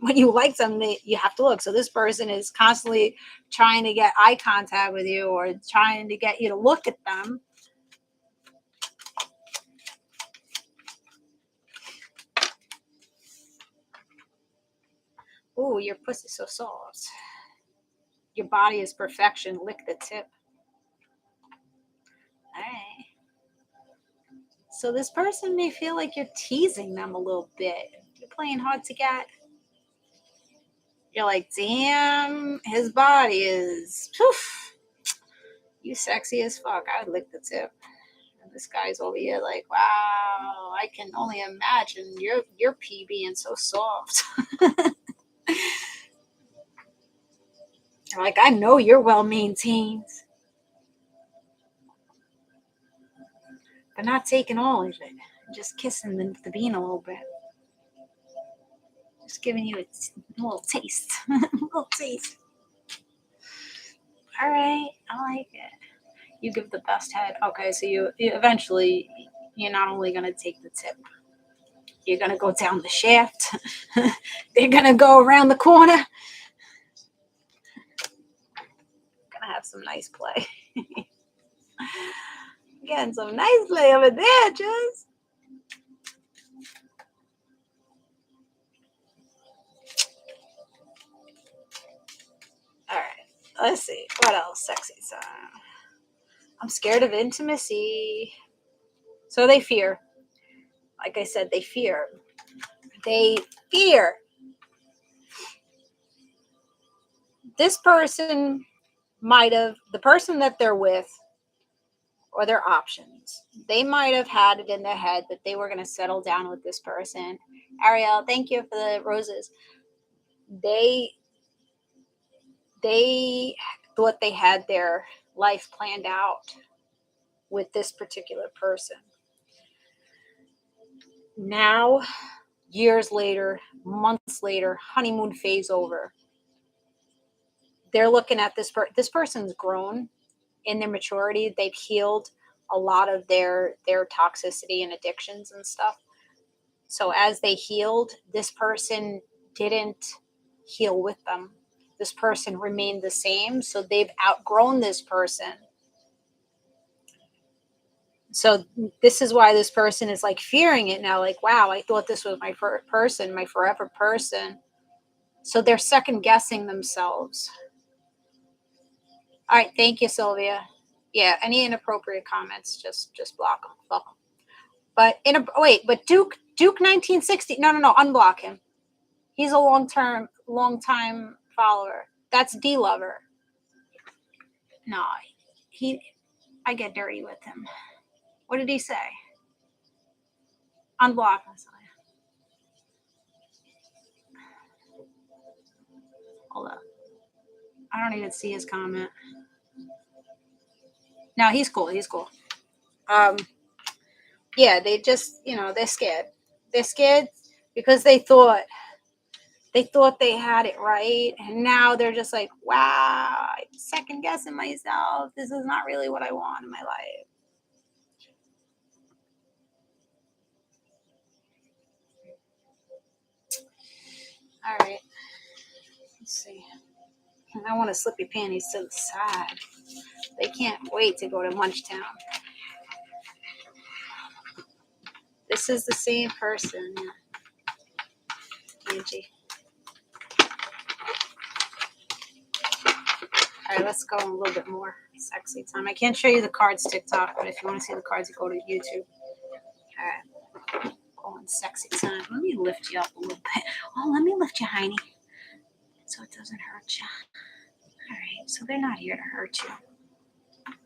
When you like something, you have to look. So this person is constantly trying to get eye contact with you, or trying to get you to look at them. Ooh, your pussy's so soft. Your body is perfection. Lick the tip. All right. So this person may feel like you're teasing them a little bit. You're playing hard to get. You're like, damn, his body is, poof, you sexy as fuck. I would lick the tip. And this guy's over here like, wow, I can only imagine your pee being so soft. Like, I know you're well maintained. But not taking all of it. Just kissing the bean a little bit. Just giving you a little taste. A little taste. All right. I like it. You give the best head. Okay, so you eventually, you're not only going to take the tip. You're going to go down the shaft. They're going to go around the corner. Going to have some nice play. Getting some nice play over there, Jess. All right. Let's see. What else? Sexy song. I'm scared of intimacy. So they fear. Like I said, they fear. They fear. This person the person that they're with, or their options, they might have had it in their head that they were going to settle down with this person. Ariel, thank you for the roses. They they thought they had their life planned out with this particular person. Now, years later, months later, honeymoon phase over. They're looking at this person's grown in their maturity. They've healed a lot of their toxicity and addictions and stuff. So as they healed, this person didn't heal with them. This person remained the same. So they've outgrown this person. So this is why this person is like fearing it now. Like, wow, I thought this was my person, my forever person. So they're second guessing themselves. All right. Thank you, Sylvia. Yeah. Any inappropriate comments, just block them. Fuck them. But but Duke 1960. No. Unblock him. He's a long time follower. That's D Lover. No, I get dirty with him. What did he say? Unblock him. Hold up. I don't even see his comment. No, he's cool. Yeah, they just, they're scared. They're scared because they thought they had it right, and now they're just like, wow, I'm second guessing myself. This is not really what I want in my life. All right, let's see. I want to slip your panties to the side. They can't wait to go to Munchtown. This is the same person, Angie. All right, let's go a little bit more sexy time. I can't show you the cards TikTok, but if you want to see the cards, you go to YouTube. All right, going sexy time. Let me lift you up a little bit. Oh, let me lift you, Heiny, so it doesn't hurt you. All right, so they're not here to hurt you.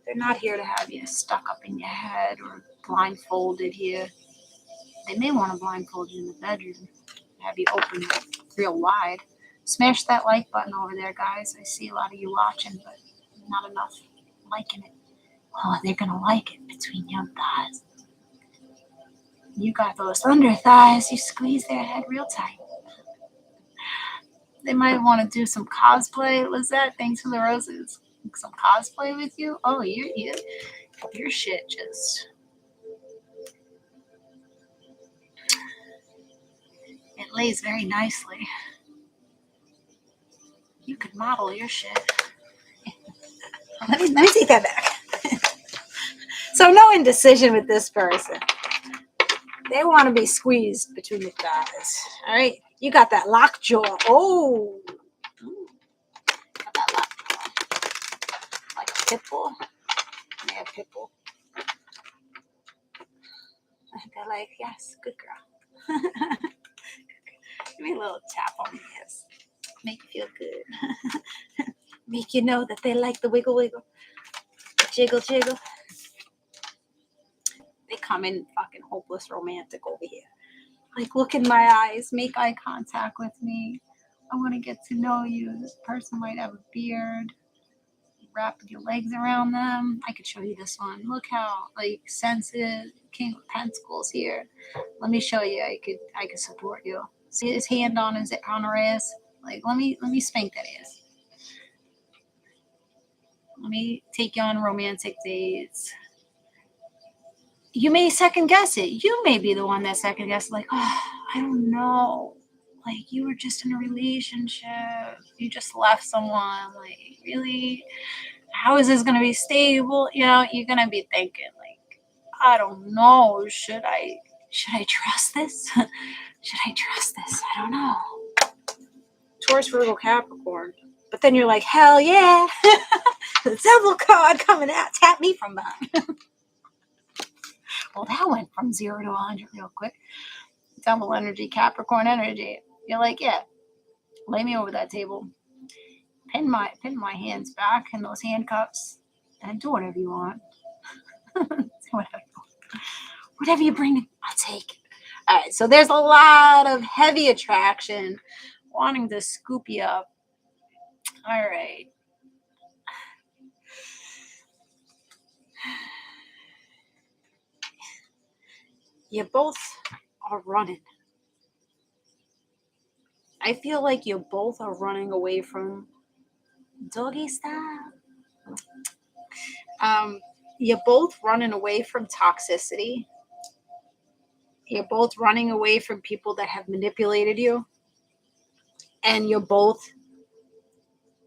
They're not here to have you stuck up in your head or blindfolded here. They may want to blindfold you in the bedroom, have you open real wide. Smash that like button over there, guys. I see a lot of you watching, but not enough liking it. Oh, they're going to like it between your thighs. You got those under thighs. You squeeze their head real tight. They might want to do some cosplay. Lizette, thanks for the roses. Some cosplay with you? Oh, your shit just... It lays very nicely. You could model your shit. Let me take that back. So no indecision with this person. They want to be squeezed between the thighs. All right. You got that lockjaw. Oh. Got that lockjaw. Like a pit bull. Yeah, pit bull. They're like, yes, good girl. Give me a little tap on the ass. Make you feel good. Make you know that they like the wiggle wiggle. The jiggle jiggle. They come in fucking hopeless romantic over here. Like, look in my eyes. Make eye contact with me. I want to get to know you. This person might have a beard. Wrap your legs around them. I could show you this one. Look how sensitive. King of Pentacles here. Let me show you. I could support you. See his hand on her ass. Like, let me spank that ass. Let me take you on romantic dates. You may second guess it. You may be the one that second guesses, like, oh, I don't know. Like, you were just in a relationship. You just left someone. Like, really? How is this going to be stable? You're going to be thinking, like, I don't know. Should I trust this? Should I trust this? I don't know. Taurus, Virgo, Capricorn. But then you're like, hell yeah. The devil card coming out. Tap me from behind. Well, that went from 0 to 100 real quick. Devil energy, Capricorn energy. You're like, yeah, lay me over that table. Pin my hands back in those handcuffs and do whatever you want. Whatever you bring, I'll take it. All right, so there's a lot of heavy attraction wanting to scoop you up. All right. You both are running. I feel like you both are running away from doggy style. You're both running away from toxicity. You're both running away from people that have manipulated you. And you're both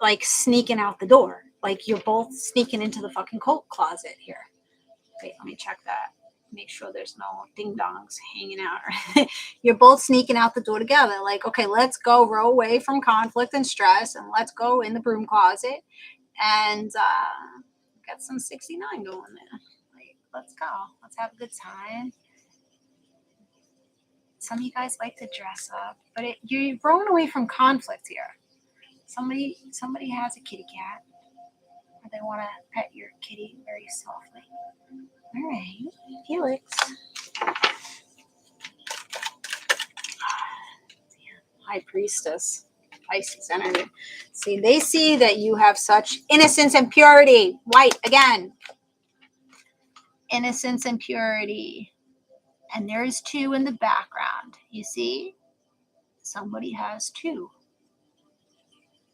like sneaking out the door. Like you're both sneaking into the fucking coat closet here. Wait, let me check that. Make sure there's no ding dongs hanging out. You're both sneaking out the door together. Like, okay, let's go row away from conflict and stress, and let's go in the broom closet and get some 69 going there. Like, let's go. Let's have a good time. Some of you guys like to dress up, but you're rowing away from conflict here. Somebody has a kitty cat, or they want to pet your kitty very softly. All right, Felix. High Priestess, Pisces energy. See, they see that you have such innocence and purity. White again. Innocence and purity. And there's two in the background. You see? Somebody has two.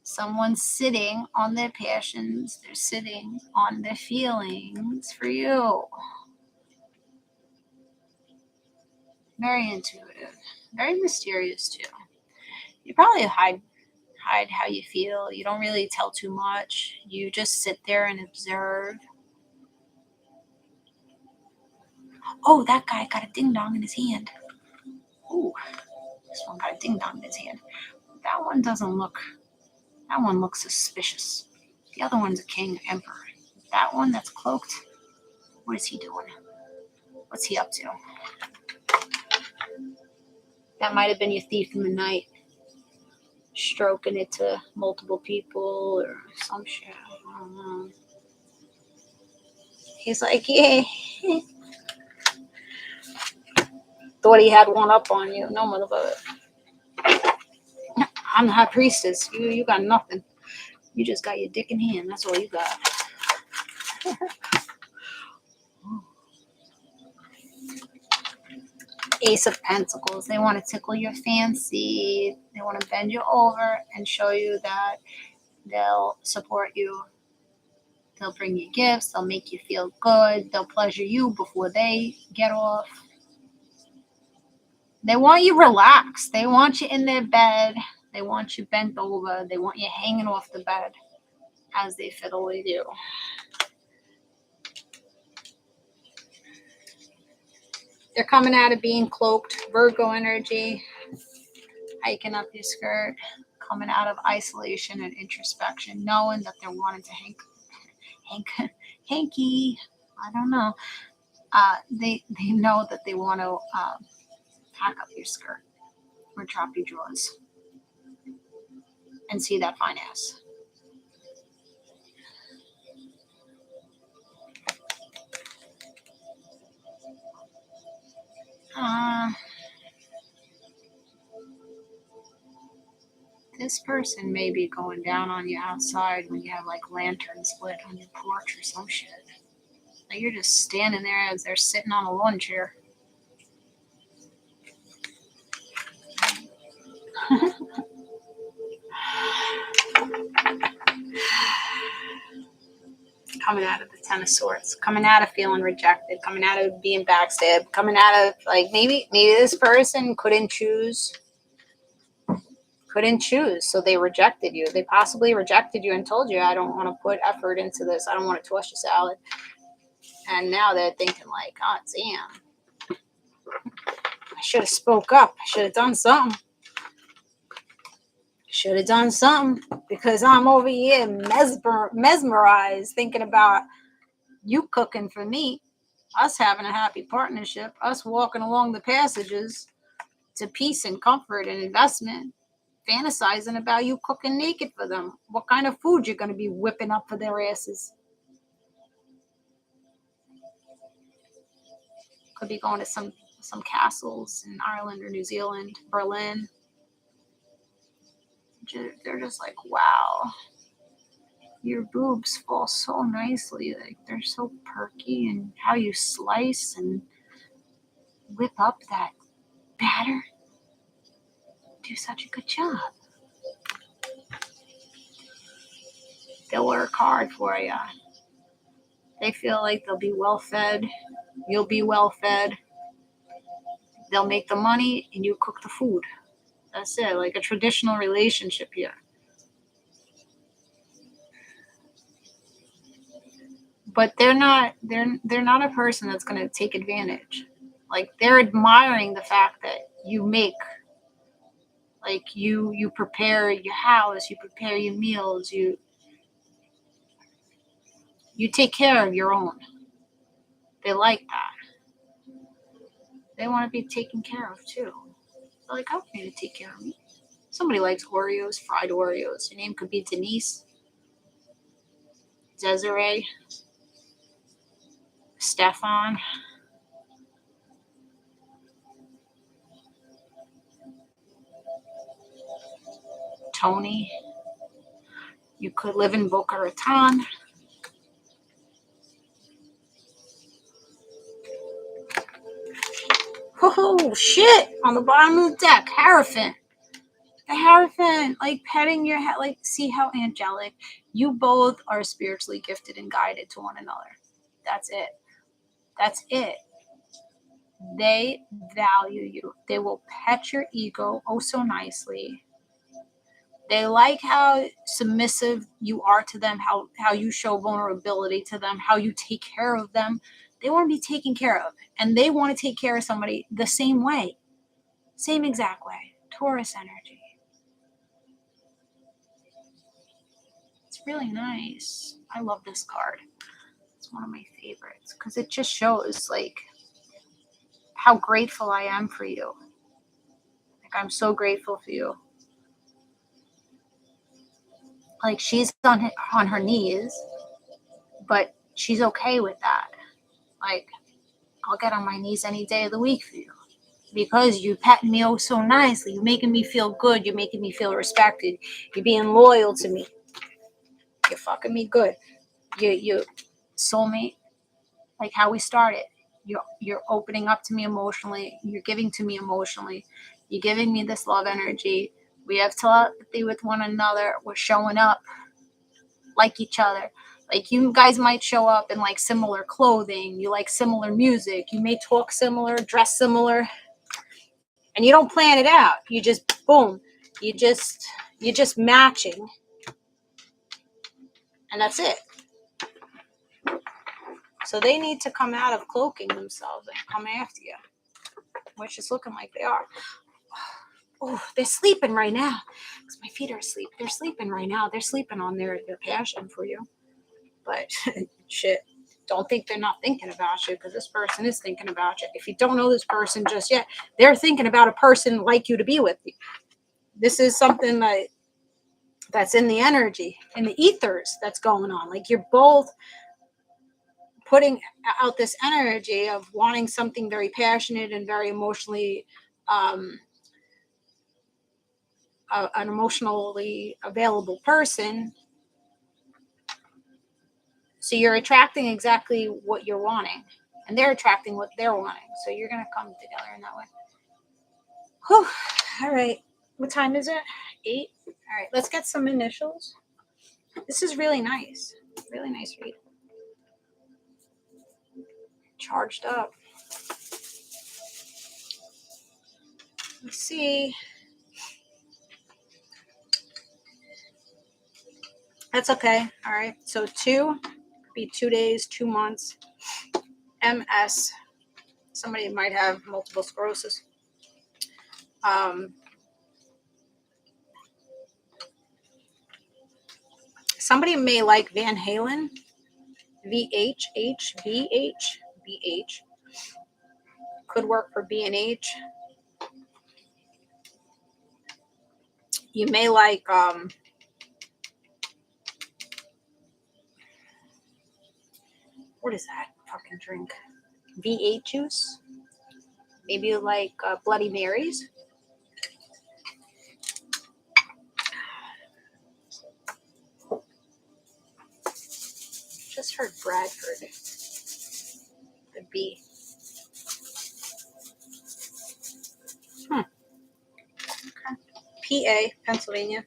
Someone's sitting on their passions. They're sitting on their feelings for you. Very intuitive. Very mysterious too. You probably hide how you feel. You don't really tell too much. You just sit there and observe. Oh, that guy got a ding dong in his hand. Ooh, this one got a ding dong in his hand. That one looks suspicious. The other one's a king, emperor. That one that's cloaked, what is he doing? What's he up to? That might have been your thief in the night, stroking it to multiple people or some shit. I don't know. He's like, yeah. Thought he had one up on you. No, motherfucker. I'm the high priestess. You got nothing. You just got your dick in hand. That's all you got. Ace of Pentacles. They want to tickle your fancy. They want to bend you over and show you that they'll support you. They'll bring you gifts. They'll make you feel good. They'll pleasure you before they get off. They want you relaxed. They want you in their bed. They want you bent over. They want you hanging off the bed as they fiddle with you. They're coming out of being cloaked. Virgo energy. Hiking up your skirt. Coming out of isolation and introspection. Knowing that they're wanting to hanky. I don't know. They know that they want to pack up your skirt or drop your drawers and see that fine ass. This person may be going down on you outside when you have like lanterns lit on your porch or some shit. Like you're just standing there as they're sitting on a lawn chair. Coming out of the Ten of Swords, coming out of feeling rejected, coming out of being backstabbed, coming out of like maybe this person couldn't choose, so they rejected you. They possibly rejected you and told you, I don't want to put effort into this. I don't want to toss your salad. And now they're thinking like, oh damn, I should have spoke up. I should have done something. Because I'm over here mesmerized thinking about you cooking for me, us having a happy partnership, us walking along the passages to peace and comfort and investment, fantasizing about you cooking naked for them. What kind of food you're going to be whipping up for their asses. Could be going to some castles in Ireland or New Zealand, Berlin. They're just like, wow, Your boobs fall so nicely. Like, they're so perky, and how you slice and whip up that batter. Do such a good job. They'll work hard for you. They feel like they'll be well fed. You'll be well fed. They'll make the money and you cook the food. That's it. Like a traditional relationship here. But they're not a person that's going to take advantage. Like, they're admiring the fact that you make, like, you prepare your house, you prepare your meals, you take care of your own. They like that. They want to be taken care of too. They're like, I want you to take care of me. Somebody likes Oreos, fried Oreos. Your name could be Denise, Desiree, Stefan. Tony. You could live in Boca Raton. Oh, shit. On the bottom of the deck, Hierophant. The Hierophant, like, petting your head. Like, see how angelic. You both are spiritually gifted and guided to one another. That's it. That's it. They value you. They will pet your ego oh so nicely. They like how submissive you are to them, how you show vulnerability to them, how you take care of them. They want to be taken care of. And they want to take care of somebody the same way. Same exact way. Taurus energy. It's really nice. I love this card. It's one of my favorites because it just shows, like, how grateful I am for you. Like, I'm so grateful for you. Like, she's on her knees, but she's okay with that. Like, I'll get on my knees any day of the week for you because you patting me oh so nicely. You're making me feel good. You're making me feel respected. You're being loyal to me. You're fucking me good. You soulmate, like how we started. You're opening up to me emotionally. You're giving to me emotionally. You're giving me this love energy. We have telepathy with one another. We're showing up like each other. Like, you guys might show up in, like, similar clothing. You like similar music. You may talk similar, dress similar. And you don't plan it out. You just, boom. You're just matching. And that's it. So they need to come out of cloaking themselves and come after you. Which is looking like they are. Oh, they're sleeping right now. Because my feet are asleep. They're sleeping right now. They're sleeping on their passion for you. But shit, don't think they're not thinking about you, because this person is thinking about you. If you don't know this person just yet, they're thinking about a person like you to be with you. This is something that's in the energy, in the ethers that's going on. Like, you're both putting out this energy of wanting something very passionate and very emotionally, an emotionally available person. So you're attracting exactly what you're wanting, and they're attracting what they're wanting. So you're going to come together in that way. Whew. All right. What time is it? 8. All right. Let's get some initials. This is really nice. Really nice read. Charged up. Let's see. That's okay. All right. So 2 could be 2 days, 2 months. MS. Somebody might have multiple sclerosis. Somebody may like Van Halen. VH. Could work for B&H. You may like what is that fucking drink? V8 juice. Maybe you like Bloody Marys. Bradford, the B. PA, Pennsylvania.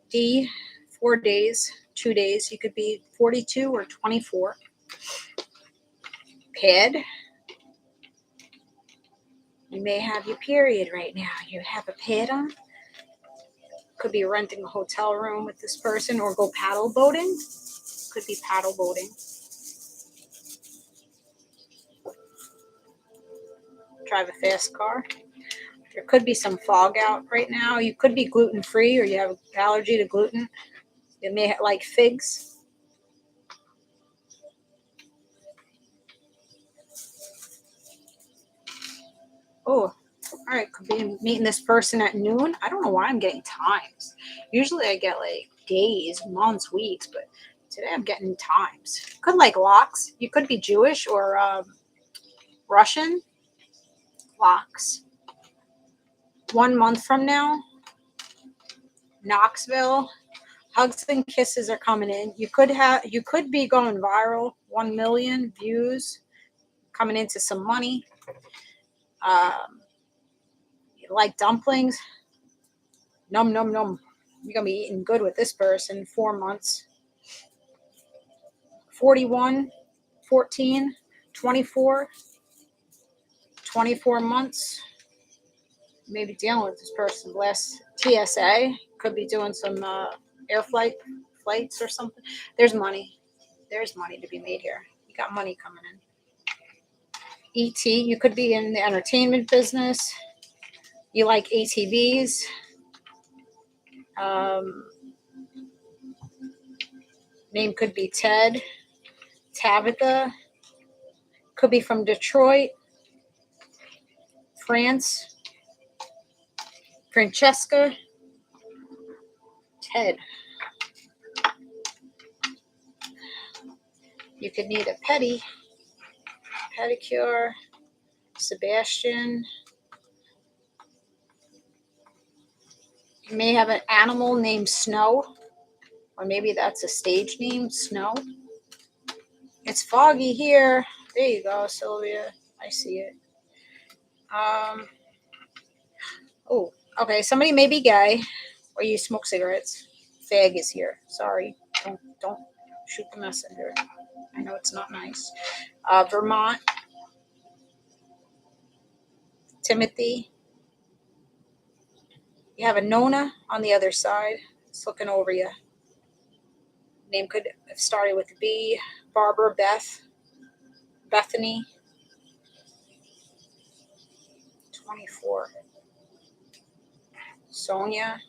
D, 4 days, 2 days. You could be 42 or 24. Pad. You may have your period right now. You have a pad on. Could be renting a hotel room with this person or go paddle boating. Could be paddle boating. Drive a fast car. There could be some fog out right now. You could be gluten-free or you have an allergy to gluten. You may like figs. Oh, all right. Could be meeting this person at noon. I don't know why I'm getting times. Usually I get like days, months, weeks, but today I'm getting times. Could like locks. You could be Jewish or Russian. Locks. 1 month from now, Knoxville. Hugs and kisses are coming in. You could be going viral. 1 million views, coming into some money. You like dumplings? Num num num. You're gonna be eating good with this person. 4 months. 41, 14, 24, 24 months. Maybe dealing with this person. Last TSA. Could be doing some air flights or something. There's money. There's money to be made here. You got money coming in. ET, you could be in the entertainment business. You like ATVs. Name could be Ted. Tabitha. Could be from Detroit. France. Francesca. Ted. You could need a pedicure. Sebastian. You may have an animal named Snow, or maybe that's a stage name, Snow. It's foggy here. There you go, Sylvia. I see it. Oh, okay. Somebody may be gay, or you smoke cigarettes. Fag is here. Sorry. Don't shoot the messenger. I know it's not nice. Vermont. Timothy. You have a Nona on the other side. It's looking over you. Name could have started with B. Barbara, Beth. Bethany. 24. Sonia.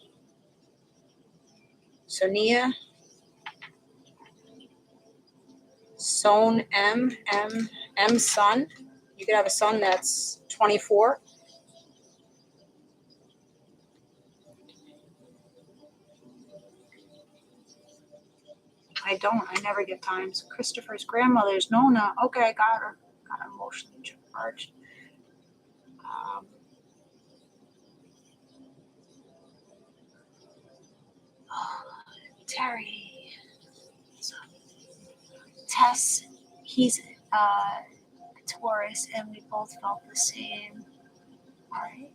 Sonia. Son M. Son. You could have a son that's 24. I never get times. Christopher's grandmother's Nona. Okay, I got her. Got emotionally charged. Terry. Tess. He's a Taurus, and we both felt the same. All right.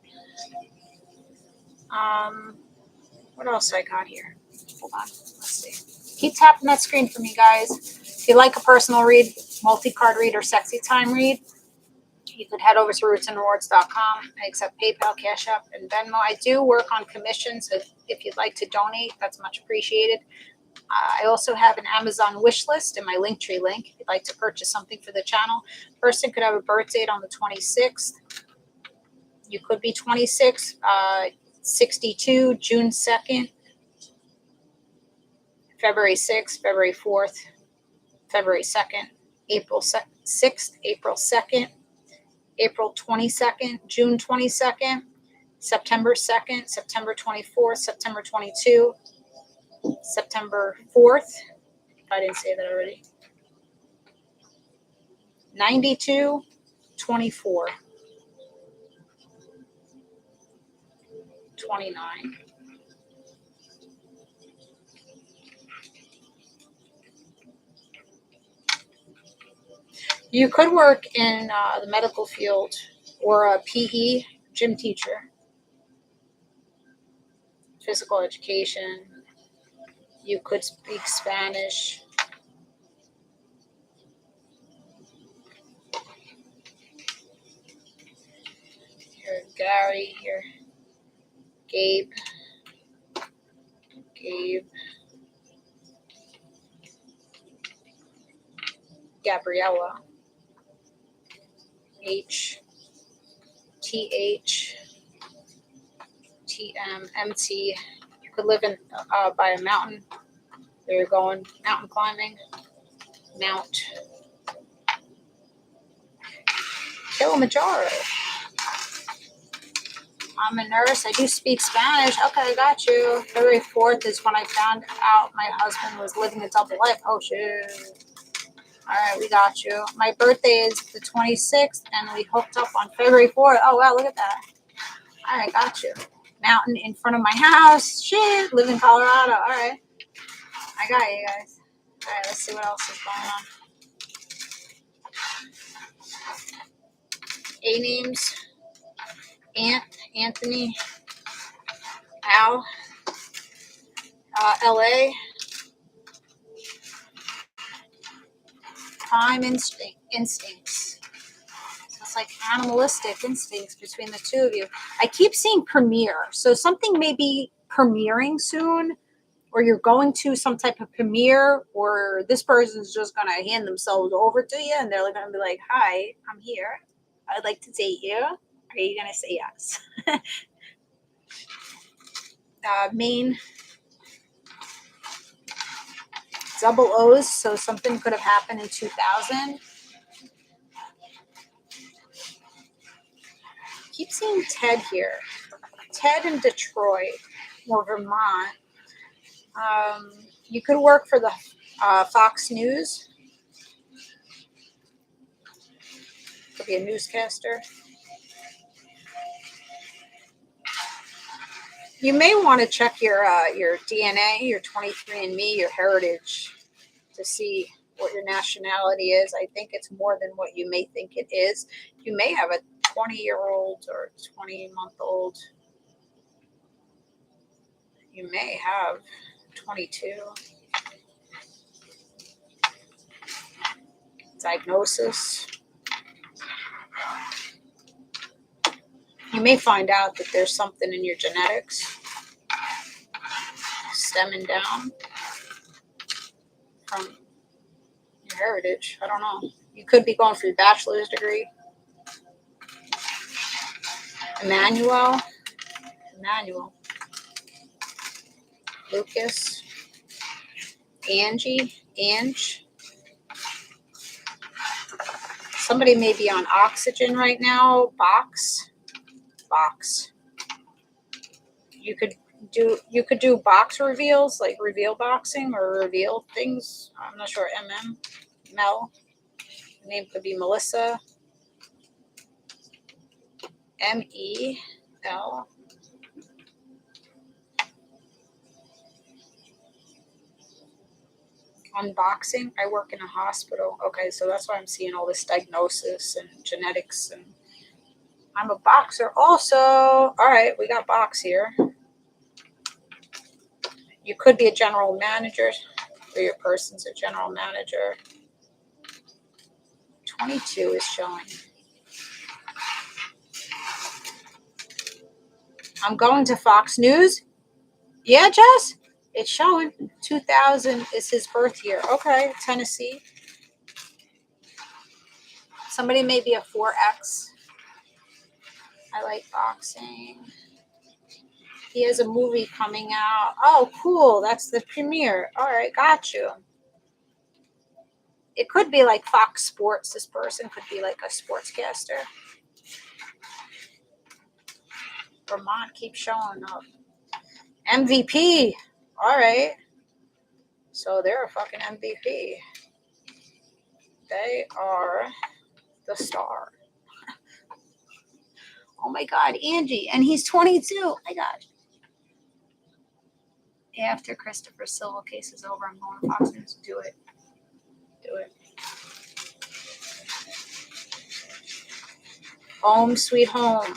What else I got here? Hold on. Let's see. Keep tapping that screen for me, guys. If you like a personal read, multi-card read, or sexy time read, you could head over to rootsandrewards.com. I accept PayPal, Cashapp, and Venmo. I do work on commissions. If you'd like to donate, that's much appreciated. I also have an Amazon wish list in my Linktree link. If you'd like to purchase something for the channel, person could have a birth date on the 26th. You could be 26, 62, June 2nd, February 6th, February 4th, February 2nd, April 6th, April 2nd, April 22nd, June 22nd, September 2nd, September 24th, September 22, September 4th, if I didn't say that already, 92, 24, 29. You could work in the medical field or a PE, gym teacher, physical education. You could speak Spanish. Here, Gary, here, Gabe, Gabriella, H, TH, TM, MT. You could live in by a mountain. There you're going, mountain climbing, Mount Kilimanjaro. I'm a nurse. I do speak Spanish. Okay, I got you. February 4th is when I found out my husband was living a double life. Oh, shit. All right, we got you. My birthday is the 26th, and we hooked up on February 4th. Oh, wow, look at that. All right, got you. Mountain in front of my house. Shit, live in Colorado. All right. I got you guys. All right, let's see what else is going on. A names. Anthony. Al. LA. Prime instincts. So it's like animalistic instincts between the two of you. I keep seeing premiere. So something may be premiering soon, or you're going to some type of premiere, or this person's just going to hand themselves over to you and they're going to be like, hi, I'm here. I'd like to date you. Are you going to say yes? Main double O's. So something could have happened in 2000. Keep seeing Ted here. Ted in Detroit or Vermont. You could work for the Fox News. Could be a newscaster. You may want to check your DNA, your 23andMe, your heritage to see what your nationality is. I think it's more than what you may think it is. You may have a 20-year-old or 20-month-old. You may have 22. Diagnosis. You may find out that there's something in your genetics stemming down from your heritage. I don't know. You could be going for your bachelor's degree. Emmanuel. Lucas. Ange. Somebody may be on oxygen right now. Box. You could do box reveals, like reveal boxing or reveal things. I'm not sure. Mel. Her name could be Melissa. MEL. Unboxing. I work in a hospital. Okay, so that's why I'm seeing all this diagnosis and genetics, and I'm a boxer also. All right, we got box here. You could be a general manager, or your person's a general manager. 22 is showing. I'm going to Fox News. Yeah, Jess? It's showing. 2000 is his birth year. Okay, Tennessee. Somebody may be a 4X. I like boxing. He has a movie coming out. Oh, cool. That's the premiere. All right, got you. It could be like Fox Sports. This person could be like a sportscaster. Vermont keeps showing up. MVP. All right. So they're a fucking MVP. They are the star. Oh my God, Angie. And he's 22. My God. After Christopher Silva case is over, I'm going to Fox News. Do it. Home sweet home.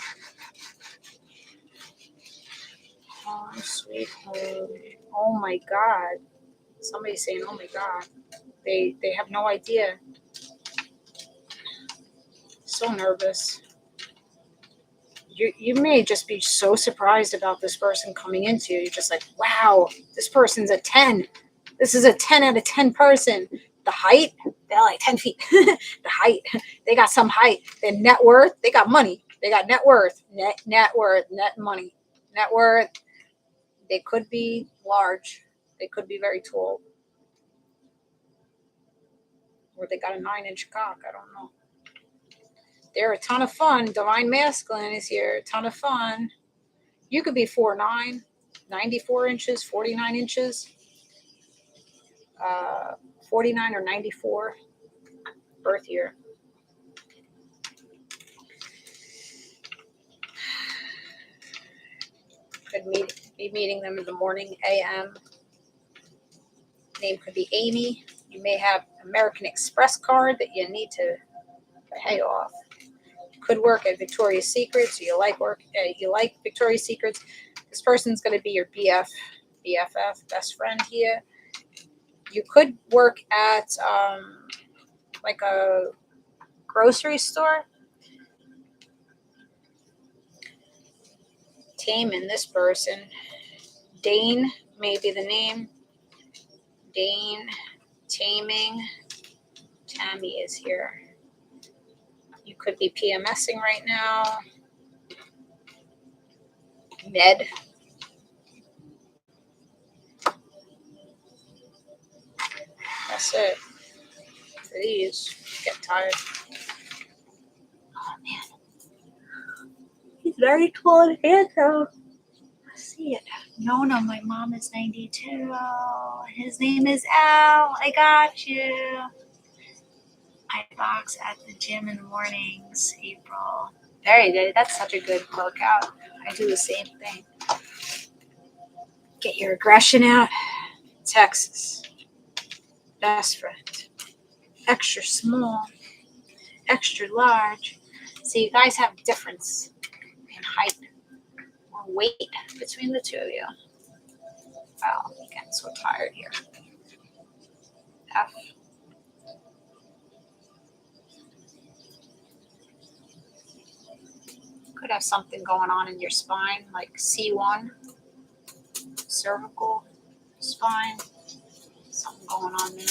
Home sweet home. Oh my God. Somebody's saying, oh my God. They have no idea. So nervous. You may just be so surprised about this person coming into you. You're just like, wow, this person's a 10. This is a 10 out of 10 person. The height, they're like 10 feet. The height, they got some height. Their net worth, they got money. They got net worth, net worth, net money, net worth. They could be large. They could be very tall. Or they got a 9-inch cock. I don't know. They're a ton of fun. Divine Masculine is here. A ton of fun. You could be 4'9", 94 inches, 49 inches, 49 or 94 birth year. Could be meeting them in the morning, a.m. Name could be Amy. You may have American Express card that you need to pay off. Could work at Victoria's Secret, so you like Victoria's Secrets. This person's going to be your BFF, best friend here. You could work at like a grocery store. Taming this person. Dane may be the name. Dane, taming. Tammy is here. You could be PMSing right now. Ned. That's it. For these, get tired. Oh man. He's very tall and handsome. I see it. Nona, my mom is 92. His name is Al. I got you. I box at the gym in the mornings, April. Very good. That's such a good workout. I do the same thing. Get your aggression out. Texas. Best friend. Extra small. Extra large. So you guys have difference in height or weight between the two of you. Wow, I'm getting so tired here. F. Could have something going on in your spine, like C1, cervical spine, something going on there.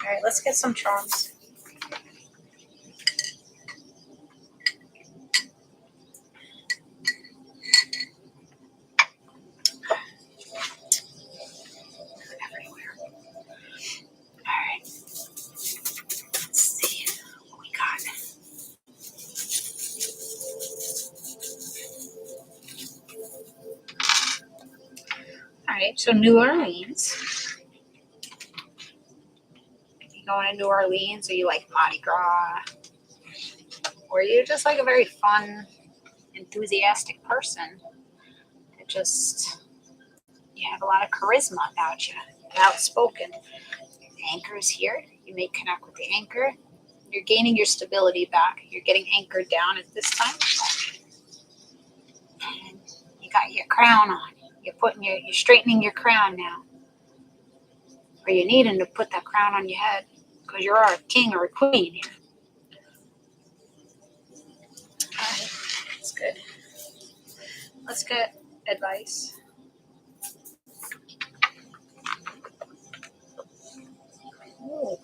All right, let's get some charms. Everywhere. All right. Let's see what we got. All right, so New Orleans. You going to New Orleans, or you like Mardi Gras? Or you're just like a very fun, enthusiastic person that just, you have a lot of charisma about you, outspoken. The anchor is here. You may connect with the anchor. You're gaining your stability back. You're getting anchored down at this time. And you got your crown on. You're straightening your crown now. Or you're needing to put that crown on your head because you're a king or a queen here. All right, that's good. Let's get advice.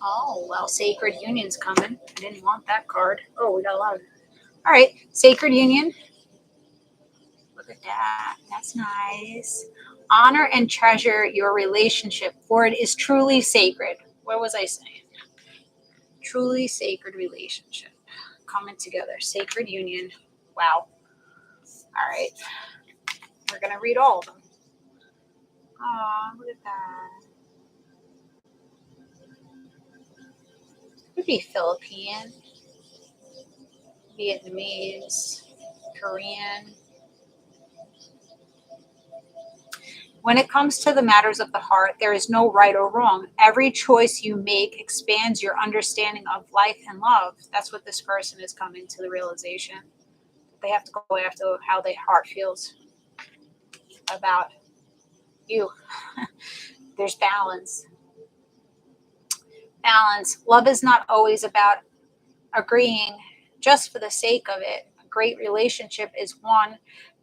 Oh, well, Sacred Union's coming. I didn't want that card. Oh, we got a lot of. All right, Sacred Union. Look at that. That's nice. Honor and treasure your relationship, for it is truly sacred. What was I saying? Truly sacred relationship. Coming together. Sacred Union. Wow. All right. We're going to read all of them. Oh, look at that. Could be Philippine, Vietnamese, Korean. When it comes to the matters of the heart, there is no right or wrong. Every choice you make expands your understanding of life and love. That's what this person is coming to the realization. They have to go after how their heart feels about you. There's balance. Balance. Love is not always about agreeing just for the sake of it. A great relationship is one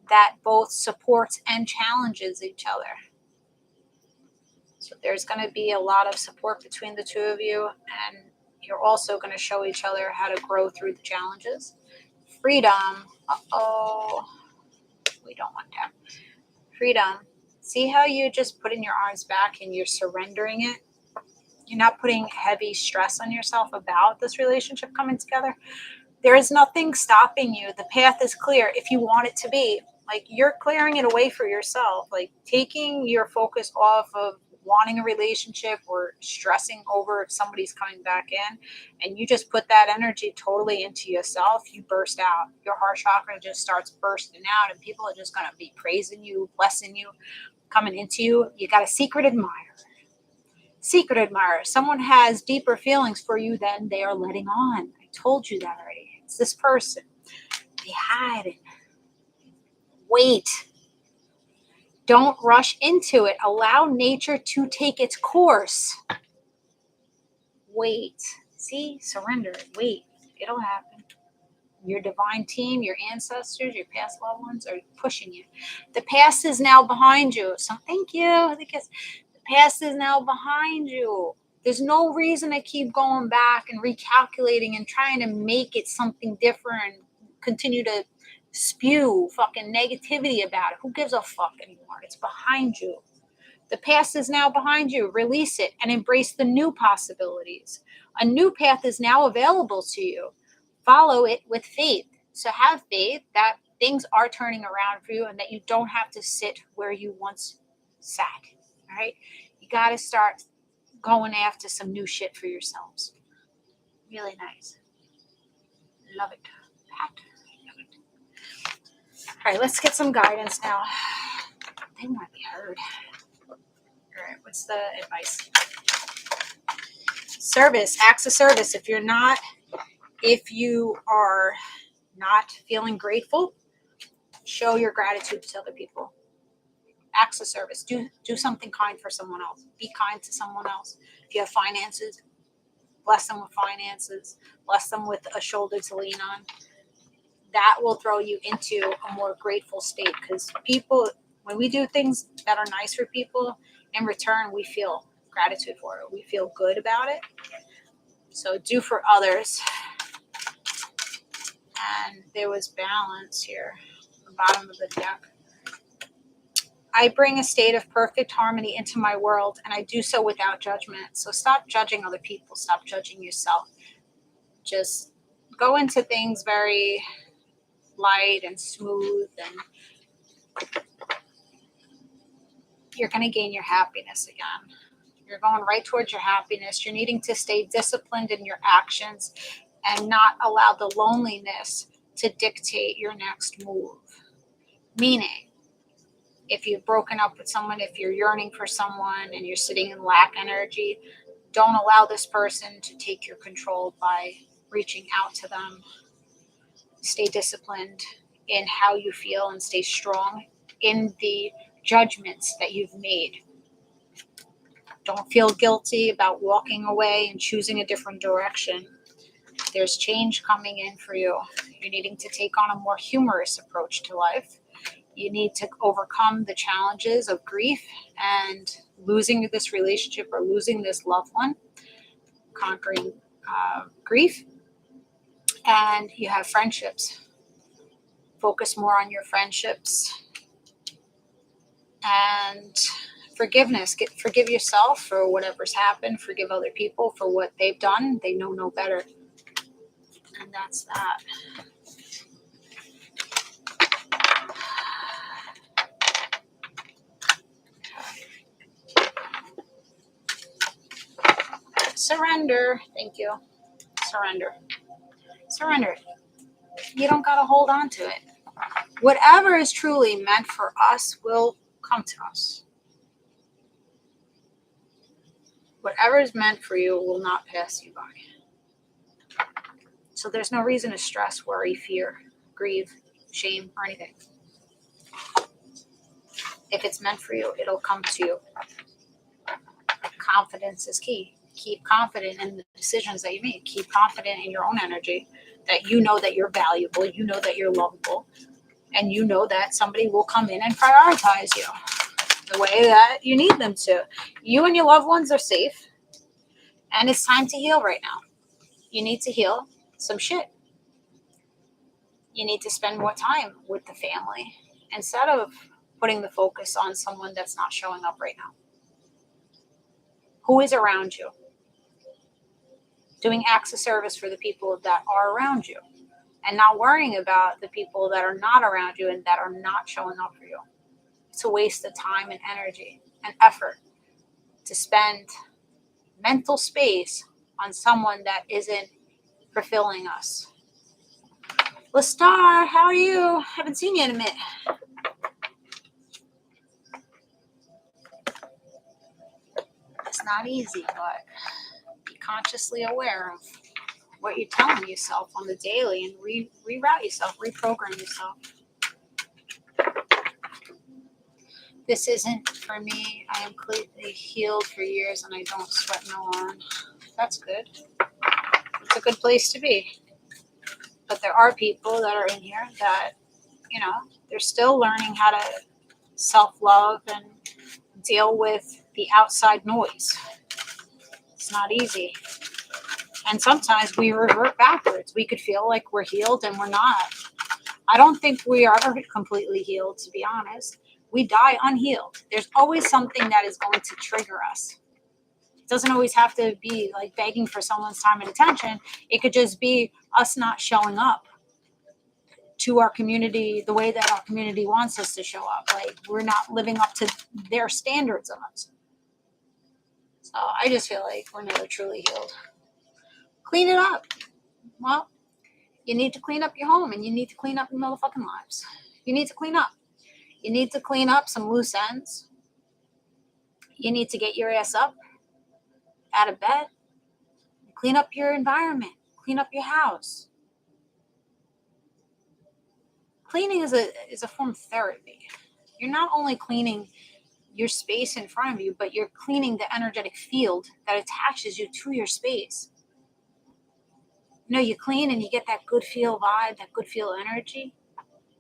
that both supports and challenges each other. So there's going to be a lot of support between the two of you, and you're also going to show each other how to grow through the challenges. Freedom. Uh-oh. We don't want that. Freedom. See how you just putting your arms back and you're surrendering it? You're not putting heavy stress on yourself about this relationship coming together. There is nothing stopping you. The path is clear if you want it to be. Like, you're clearing it away for yourself. Like, taking your focus off of wanting a relationship or stressing over if somebody's coming back in, and you just put that energy totally into yourself, you burst out. Your heart chakra just starts bursting out, and people are just going to be praising you, blessing you, coming into you. You got a secret admirer. Secret admirer. Someone has deeper feelings for you than they are letting on. I told you that already. It's this person. They hide it. Wait. Don't rush into it. Allow nature to take its course. Wait. See? Surrender. Wait. It'll happen. Your divine team, your ancestors, your past loved ones are pushing you. The past is now behind you. So thank you. Because the past is now behind you. There's no reason to keep going back and recalculating and trying to make it something different. Continue to spew fucking negativity about it. Who gives a fuck anymore? It's behind you. The past is now behind you. Release it and embrace the new possibilities. A new path is now available to you. Follow it with faith. So have faith that things are turning around for you and that you don't have to sit where you once sat. All right? You got to start going after some new shit for yourselves. Really nice. Love it. Pat. Love it. All right, let's get some guidance now. They want to be heard. All right, what's the advice? Service, acts of service. If you are not feeling grateful, show your gratitude to other people. Acts of service. Do something kind for someone else. Be kind to someone else. If you have finances, bless them with finances. Bless them with a shoulder to lean on. That will throw you into a more grateful state, because people, when we do things that are nice for people, in return, we feel gratitude for it. We feel good about it. So do for others. And there was balance here, the bottom of the deck. I bring a state of perfect harmony into my world, and I do so without judgment. So stop judging other people. Stop judging yourself. Just go into things very light and smooth, and you're going to gain your happiness again. You're going right towards your happiness. You're needing to stay disciplined in your actions and not allow the loneliness to dictate your next move. Meaning, if you've broken up with someone, if you're yearning for someone and you're sitting in lack energy, don't allow this person to take your control by reaching out to them. Stay disciplined in how you feel and stay strong in the judgments that you've made. Don't feel guilty about walking away and choosing a different direction. There's change coming in for you. You're needing to take on a more humorous approach to life. You need to overcome the challenges of grief and losing this relationship or losing this loved one, conquering grief. And you have friendships. Focus more on your friendships. And forgiveness. Forgive yourself for whatever's happened. Forgive other people for what they've done. They know no better. And that's that. Surrender. Thank you. Surrender. Surrender. You don't got to hold on to it. Whatever is truly meant for us will come to us. Whatever is meant for you will not pass you by. So there's no reason to stress, worry, fear, grieve, shame, or anything. If it's meant for you, it'll come to you. Confidence is key. Keep confident in the decisions that you make. Keep confident in your own energy, that you know that you're valuable, you know that you're lovable, and you know that somebody will come in and prioritize you the way that you need them to. You and your loved ones are safe, and it's time to heal right now. You need to heal some shit. You need to spend more time with the family instead of putting the focus on someone that's not showing up right now. Who is around you? Doing acts of service for the people that are around you, and not worrying about the people that are not around you and that are not showing up for you. It's a waste of time and energy and effort to spend mental space on someone that isn't fulfilling us. Lestar, how are you? Haven't seen you in a minute. It's not easy, but be consciously aware of what you're telling yourself on the daily and reroute yourself, reprogram yourself. This isn't for me. I am completely healed for years and I don't sweat no one. That's good. It's a good place to be. But there are people that are in here that, they're still learning how to self-love and deal with the outside noise. It's not easy. And sometimes we revert backwards. We could feel like we're healed and we're not. I don't think we are completely healed, to be honest. We die unhealed. There's always something that is going to trigger us. It doesn't always have to be like begging for someone's time and attention. It could just be us not showing up to our community the way that our community wants us to show up. Like we're not living up to their standards of us. So I just feel like we're never truly healed. Clean it up. Well, you need to clean up your home and you need to clean up your motherfucking lives. You need to clean up. You need to clean up some loose ends. You need to get your ass up out of bed. Clean up your environment. Clean up your house. Cleaning is a form of therapy. You're not only cleaning your space in front of you, but you're cleaning the energetic field that attaches you to your space. You clean and you get that good feel vibe, that good feel energy.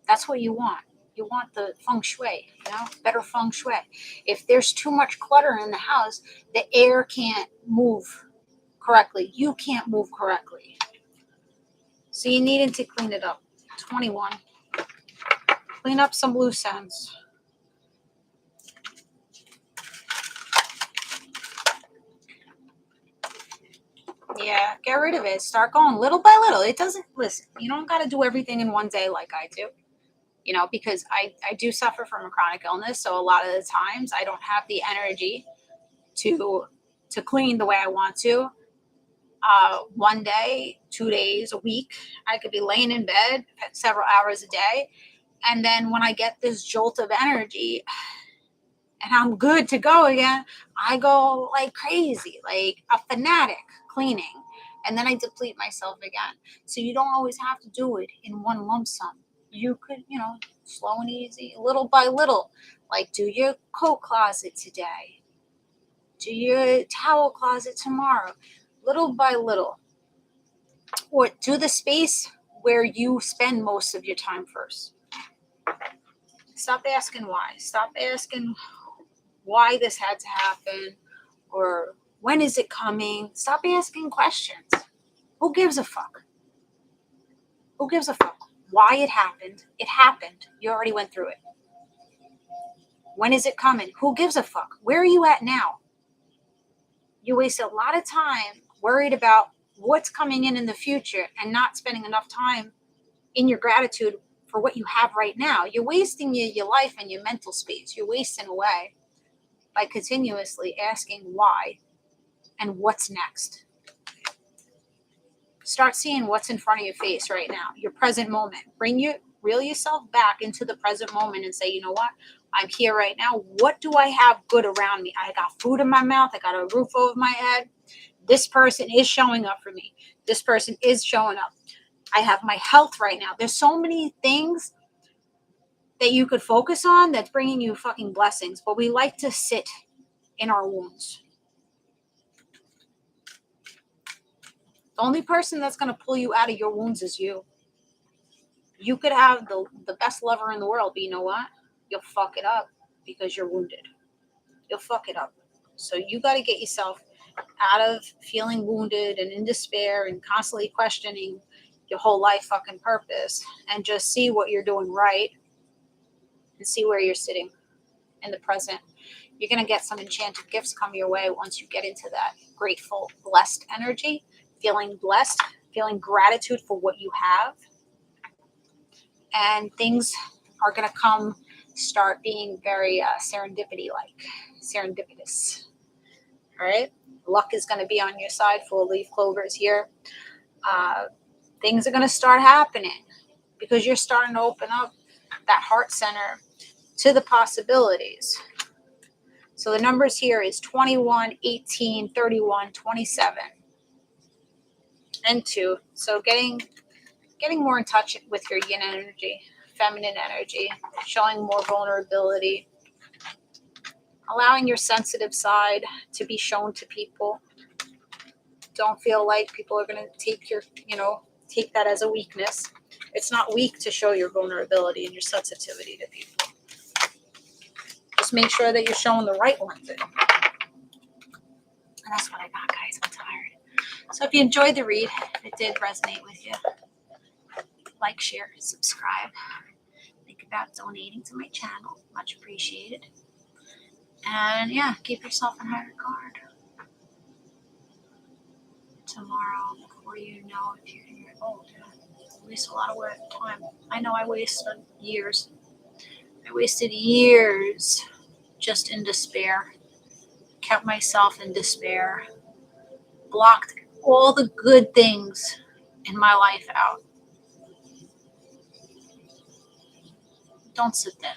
That's what you want. You want the feng shui, better feng shui. If there's too much clutter in the house, the air can't move correctly. You can't move correctly. So you needed to clean it up. 21. Clean up some loose ends. Yeah, get rid of it. Start going little by little. Listen, you don't got to do everything in one day like I do. Because I do suffer from a chronic illness. So a lot of the times I don't have the energy to clean the way I want to. One day, 2 days, a week, I could be laying in bed several hours a day. And then when I get this jolt of energy and I'm good to go again, I go like crazy, like a fanatic cleaning. And then I deplete myself again. So you don't always have to do it in one lump sum. You could, slow and easy, little by little, like do your coat closet today. Do your towel closet tomorrow, little by little. Or do the space where you spend most of your time first. Stop asking why. Stop asking why this had to happen or when is it coming. Stop asking questions. Who gives a fuck? Who gives a fuck? Why it happened? It happened. You already went through it. When is it coming? Who gives a fuck? Where are you at now? You waste a lot of time worried about what's coming in the future and not spending enough time in your gratitude for what you have right now. You're wasting your life and your mental space. You're wasting away by continuously asking why and what's next. Start seeing what's in front of your face right now, your present moment. Reel yourself back into the present moment and say, you know what? I'm here right now. What do I have good around me? I got food in my mouth. I got a roof over my head. This person is showing up for me. This person is showing up. I have my health right now. There's so many things that you could focus on that's bringing you fucking blessings, but we like to sit in our wounds. The only person that's going to pull you out of your wounds is you. You could have the best lover in the world, but you know what? You'll fuck it up because you're wounded. You'll fuck it up. So you got to get yourself out of feeling wounded and in despair and constantly questioning your whole life fucking purpose, and just see what you're doing right and see where you're sitting in the present. You're going to get some enchanted gifts come your way once you get into that grateful, blessed energy, feeling blessed, feeling gratitude for what you have. And things are going to start being very serendipitous. All right. Luck is going to be on your side. Full leaf clover is here. Things are going to start happening because you're starting to open up that heart center to the possibilities. So the numbers here is 21, 18, 31, 27, and 2. So getting more in touch with your yin energy, feminine energy, showing more vulnerability, allowing your sensitive side to be shown to people. Don't feel like people are going to take that as a weakness. It's not weak to show your vulnerability and your sensitivity to people. Just make sure that you're showing the right ones. And that's what I got, guys. I'm tired. So if you enjoyed the read, if it did resonate with you, like, share, subscribe. Think about donating to my channel. Much appreciated. And yeah, keep yourself in high regard. Tomorrow, before you know if you're old, waste a lot of time. I know I wasted years. I wasted years just in despair. Kept myself in despair. Blocked all the good things in my life out. Don't sit there.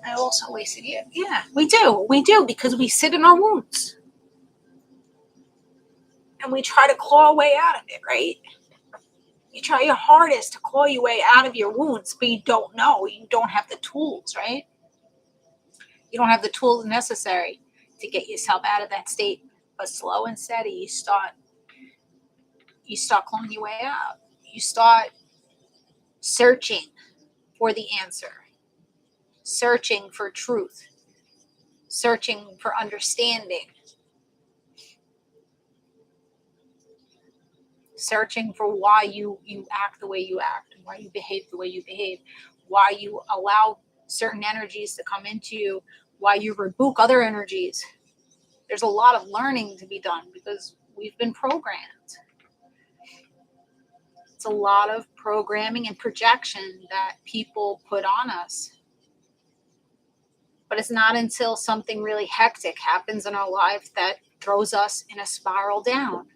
I also wasted years. Yeah, we do. We do, because we sit in our wounds. And we try to claw our way out of it, right? You try your hardest to claw your way out of your wounds, but you don't know. You don't have the tools, right? You don't have the tools necessary to get yourself out of that state. But slow and steady, you start clawing your way out. You start searching for the answer, searching for truth, searching for understanding, searching for why you act the way you act, why you behave the way you behave, why you allow certain energies to come into you, why you rebuke other energies. There's a lot of learning to be done because we've been programmed. It's a lot of programming and projection that people put on us. But it's not until something really hectic happens in our life that throws us in a spiral down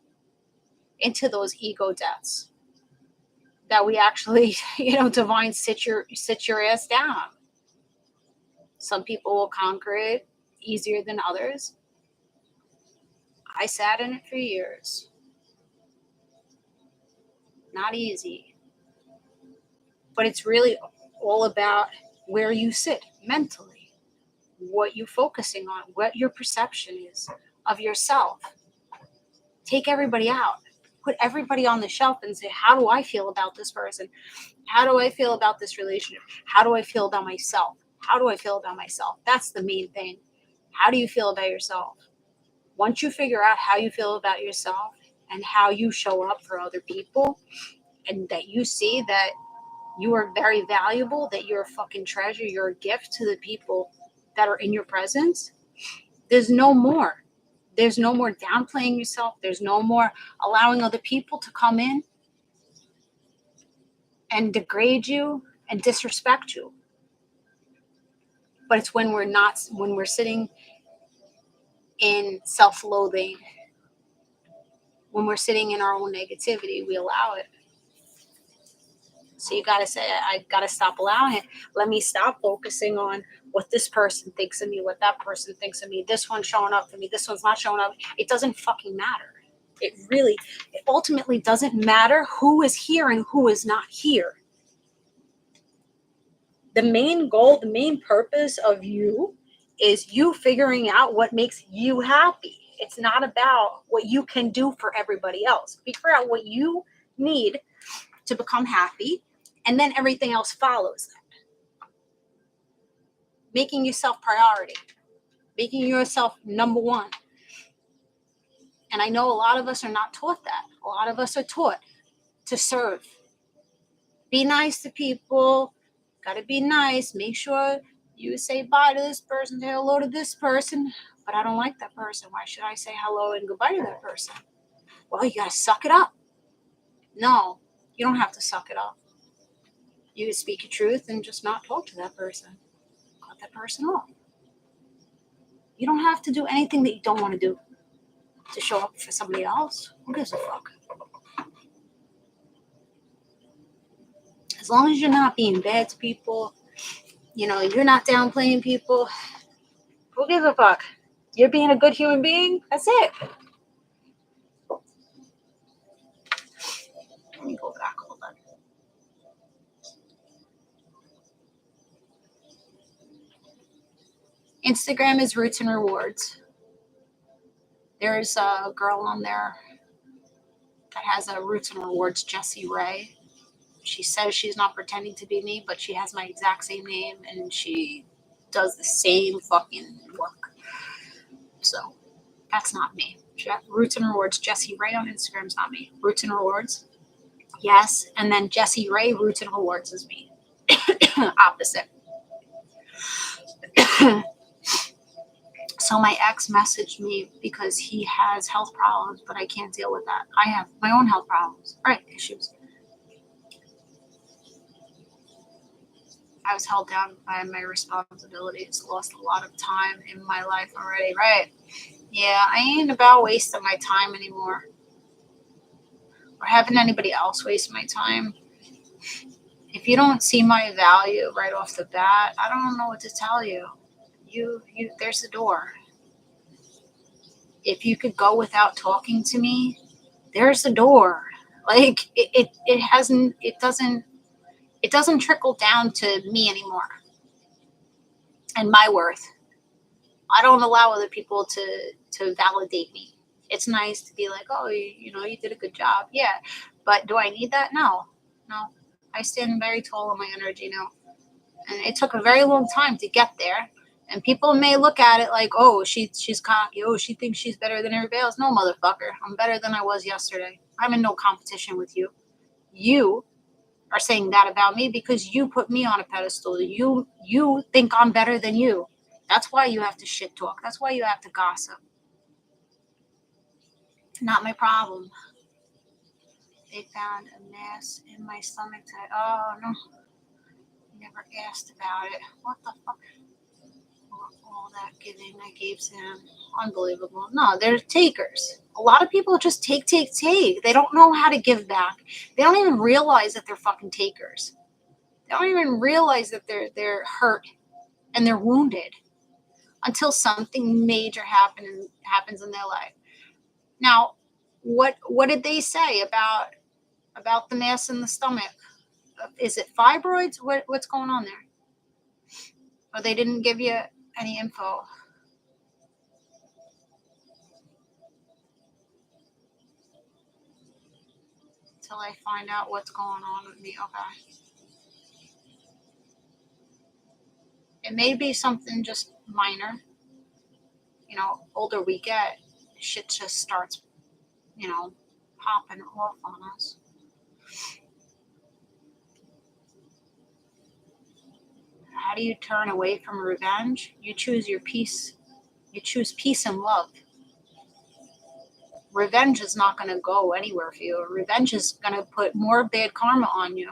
into those ego deaths that we actually, divine sit your ass down. Some people will conquer it easier than others. I sat in it for years. Not easy. But it's really all about where you sit mentally, what you're focusing on, what your perception is of yourself. Take everybody out. Put everybody on the shelf and say, how do I feel about this person? How do I feel about this relationship? How do I feel about myself? How do I feel about myself? That's the main thing. How do you feel about yourself? Once you figure out how you feel about yourself and how you show up for other people, and that you see that you are very valuable, that you're a fucking treasure, you're a gift to the people that are in your presence, there's no more. There's no more downplaying yourself. There's no more allowing other people to come in and degrade you and disrespect you. But it's when we're sitting in self-loathing, when we're sitting in our own negativity, we allow it. So you got to say, I got to stop allowing it. Let me stop focusing on what this person thinks of me, what that person thinks of me. This one's showing up for me. This one's not showing up. It doesn't fucking matter. It ultimately doesn't matter who is here and who is not here. The main goal, the main purpose of you is you figuring out what makes you happy. It's not about what you can do for everybody else. Figure out what you need to become happy, and then everything else follows that. Making yourself priority, making yourself number one. And I know a lot of us are not taught that. A lot of us are taught to serve. Be nice to people. Gotta be nice. Make sure you say bye to this person, say hello to this person. But I don't like that person. Why should I say hello and goodbye to that person? Well, you gotta suck it up. No, you don't have to suck it up. You can speak your truth and just not talk to that person. Cut that person off. You don't have to do anything that you don't want to do to show up for somebody else. Who gives a fuck? As long as you're not being bad to people, you're not downplaying people, who gives a fuck? You're being a good human being. That's it. Let me go back. Hold on. Instagram is Roots and Rewards. There's a girl on there that has a Roots and Rewards, Jessie Ray. She says she's not pretending to be me, but she has my exact same name, and she does the same fucking work. So that's not me. Roots and Rewards, Jessie Ray on Instagram is not me. Roots and Rewards, yes. And then Jessie Ray, Roots and Rewards is me. Opposite. So my ex messaged me because he has health problems, but I can't deal with that. I have my own health problems, right? Issues. I was held down by my responsibilities, lost a lot of time in my life already, right? Yeah, I ain't about wasting my time anymore. Or having anybody else waste my time. If you don't see my value right off the bat, I don't know what to tell you. There's the door. If you could go without talking to me, there's the door. Like it doesn't trickle down to me anymore and my worth. I don't allow other people to validate me. It's nice to be like, oh, you did a good job. Yeah. But do I need that? No. I stand very tall on my energy now. And it took a very long time to get there. And people may look at it like, oh, she's cocky. Oh, she thinks she's better than everybody else. No, motherfucker. I'm better than I was yesterday. I'm in no competition with you. You are saying that about me because you put me on a pedestal. You think I'm better than you. That's why you have to shit talk. That's why you have to gossip. Not my problem. They found a mass in my stomach today. Oh, no. Never asked about it. What the fuck? All that giving I gave him. Unbelievable. No, they're takers. A lot of people just take. They don't know how to give back. They don't even realize that they're fucking takers. They don't even realize that they're hurt and they're wounded until something major happens in their life. Now, what did they say about the mass in the stomach? Is it fibroids? What's going on there? Or they didn't give you any info? Until I find out what's going on with me. Okay. It may be something just minor. Older we get, shit just starts, popping off on us. How do you turn away from revenge? You choose your peace. You choose peace and love. Revenge is not going to go anywhere for you. Revenge is going to put more bad karma on you.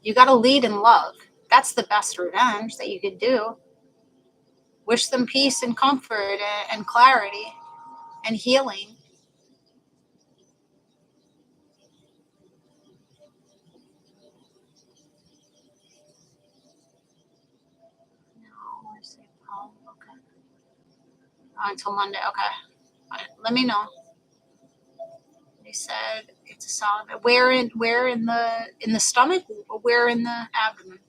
You got to lead in love. That's the best revenge that you could do. Wish them peace and comfort and clarity and healing. Until Monday. Okay. All right, let me know. They said it's a solid. Where in the stomach or where in the abdomen?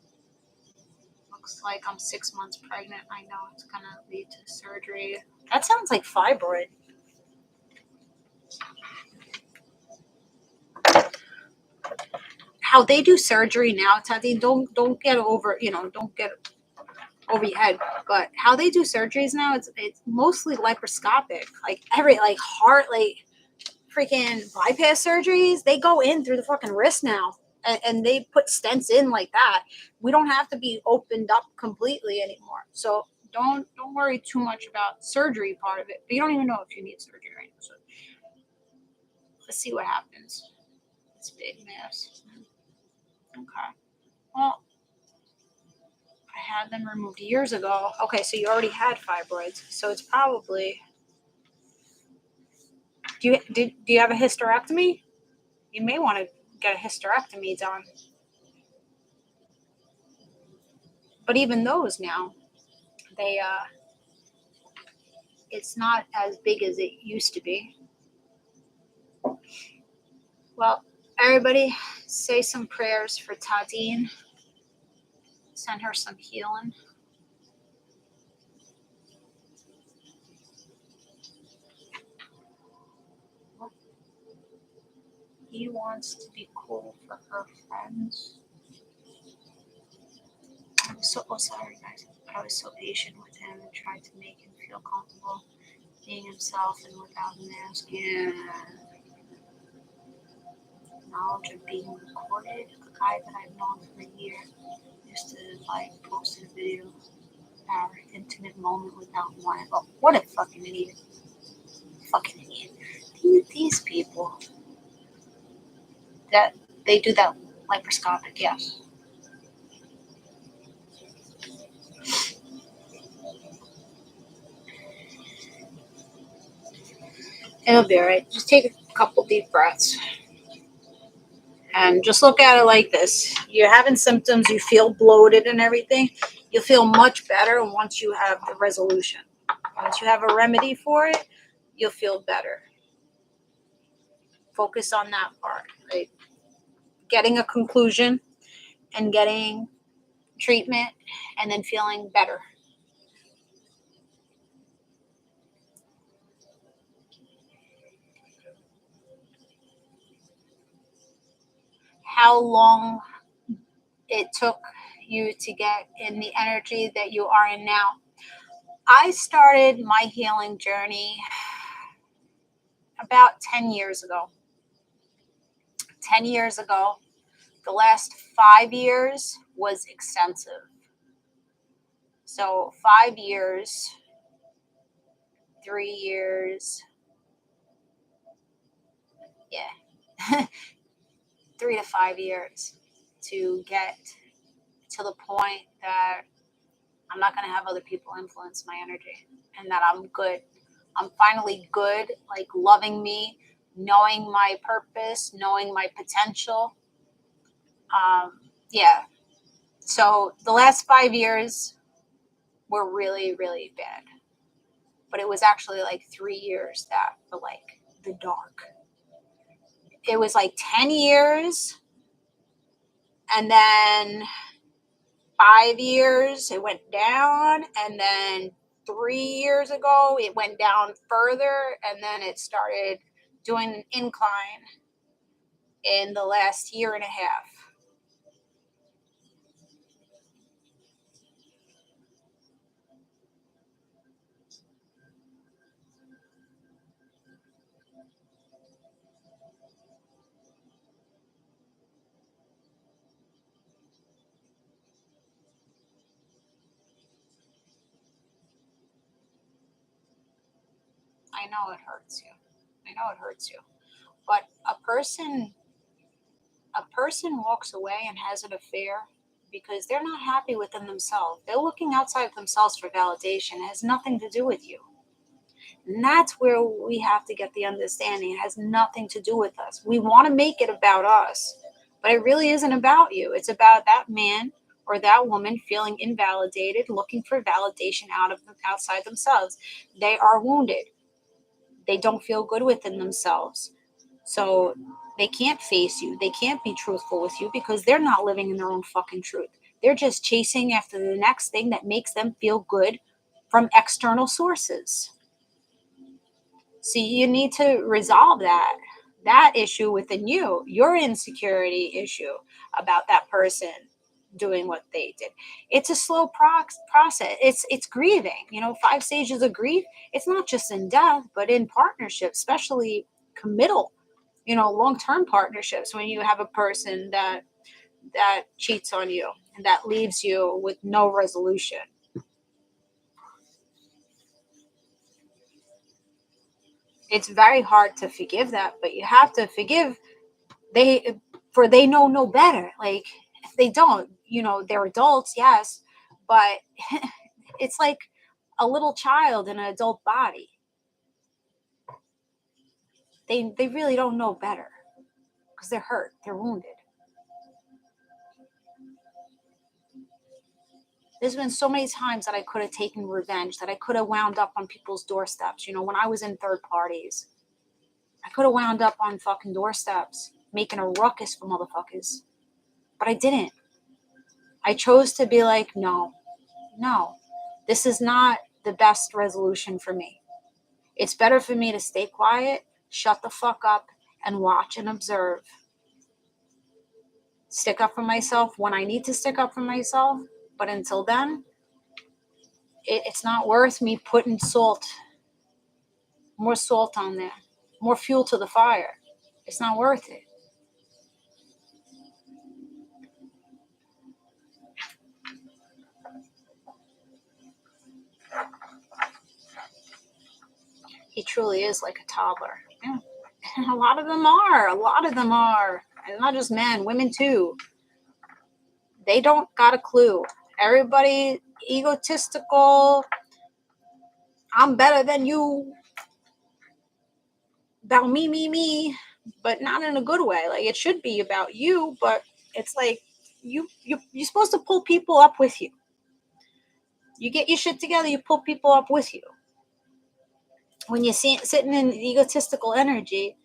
Looks like I'm 6 months pregnant. I know it's gonna lead to surgery. That sounds like fibroid. How they do surgery now, Tati, don't get over, don't get over your head. But how they do surgeries now, it's mostly laparoscopic. Like heart, like freaking bypass surgeries, they go in through the fucking wrist now. And they put stents in like that. We don't have to be opened up completely anymore. So don't worry too much about surgery part of it. But you don't even know if you need surgery right now. So let's see what happens. It's big mass. Okay. Well, I had them removed years ago. Okay, so you already had fibroids. So it's probably. Do you have a hysterectomy? You may want to get a hysterectomy done. But even those now, they it's not as big as it used to be. Well, everybody say some prayers for Tadine. Send her some healing. He wants to be cool for her friends. I was sorry guys. I was so patient with him and tried to make him feel comfortable being himself and without a mask. Yeah. Knowledge of being recorded. A guy that I've known for a year used to post a video of our intimate moment without one. Oh, what a fucking idiot. Fucking idiot. These people that they do that laparoscopic, yes. It'll be alright. Just take a couple deep breaths. And just look at it like this. You're having symptoms, you feel bloated and everything. You'll feel much better once you have the resolution. Once you have a remedy for it, you'll feel better. Focus on that part. Like getting a conclusion and getting treatment and then feeling better. How long it took you to get in the energy that you are in now. I started my healing journey about 10 years ago. 10 years ago. The last 5 years was extensive. So 5 years, 3 years, yeah, 3 to 5 years to get to the point that I'm not going to have other people influence my energy and that I'm good. I'm finally good, like loving me, knowing my purpose, knowing my potential. Yeah. So the last 5 years were really, really bad. But it was actually 3 years that were the dark. It was 10 years and then 5 years it went down, and then 3 years ago it went down further, and then it started doing an incline in the last year and a half. I know it hurts you. But a person walks away and has an affair because they're not happy within themselves. They're looking outside of themselves for validation. It has nothing to do with you. And that's where we have to get the understanding. It has nothing to do with us. We want to make it about us, but it really isn't about you. It's about that man or that woman feeling invalidated, looking for validation outside themselves. They are wounded. They don't feel good within themselves. So they can't face you. They can't be truthful with you because they're not living in their own fucking truth. They're just chasing after the next thing that makes them feel good from external sources. So you need to resolve that issue within you, your insecurity issue about that person doing what they did. It's a slow process. It's grieving. 5 stages of grief. It's not just in death, but in partnerships, especially committal, long-term partnerships, when you have a person that cheats on you and that leaves you with no resolution. It's very hard to forgive that, but you have to forgive. They know no better. Like, if they don't, they're adults, yes, but it's like a little child in an adult body. They really don't know better because they're hurt, they're wounded. There's been so many times that I could have taken revenge, that I could have wound up on people's doorsteps. When I was in third parties, I could have wound up on fucking doorsteps making a ruckus for motherfuckers. But I didn't. I chose to be like, no, this is not the best resolution for me. It's better for me to stay quiet, shut the fuck up, and watch and observe. Stick up for myself when I need to stick up for myself. But until then, it's not worth me putting more salt on there, more fuel to the fire. It's not worth it. He truly is like a toddler. Yeah. And a lot of them are. And not just men, women too. They don't got a clue. Everybody egotistical. I'm better than you. About me. But not in a good way. Like, it should be about you, but it's like you're supposed to pull people up with you. You get your shit together, you pull people up with you. When you're sitting in egotistical energy,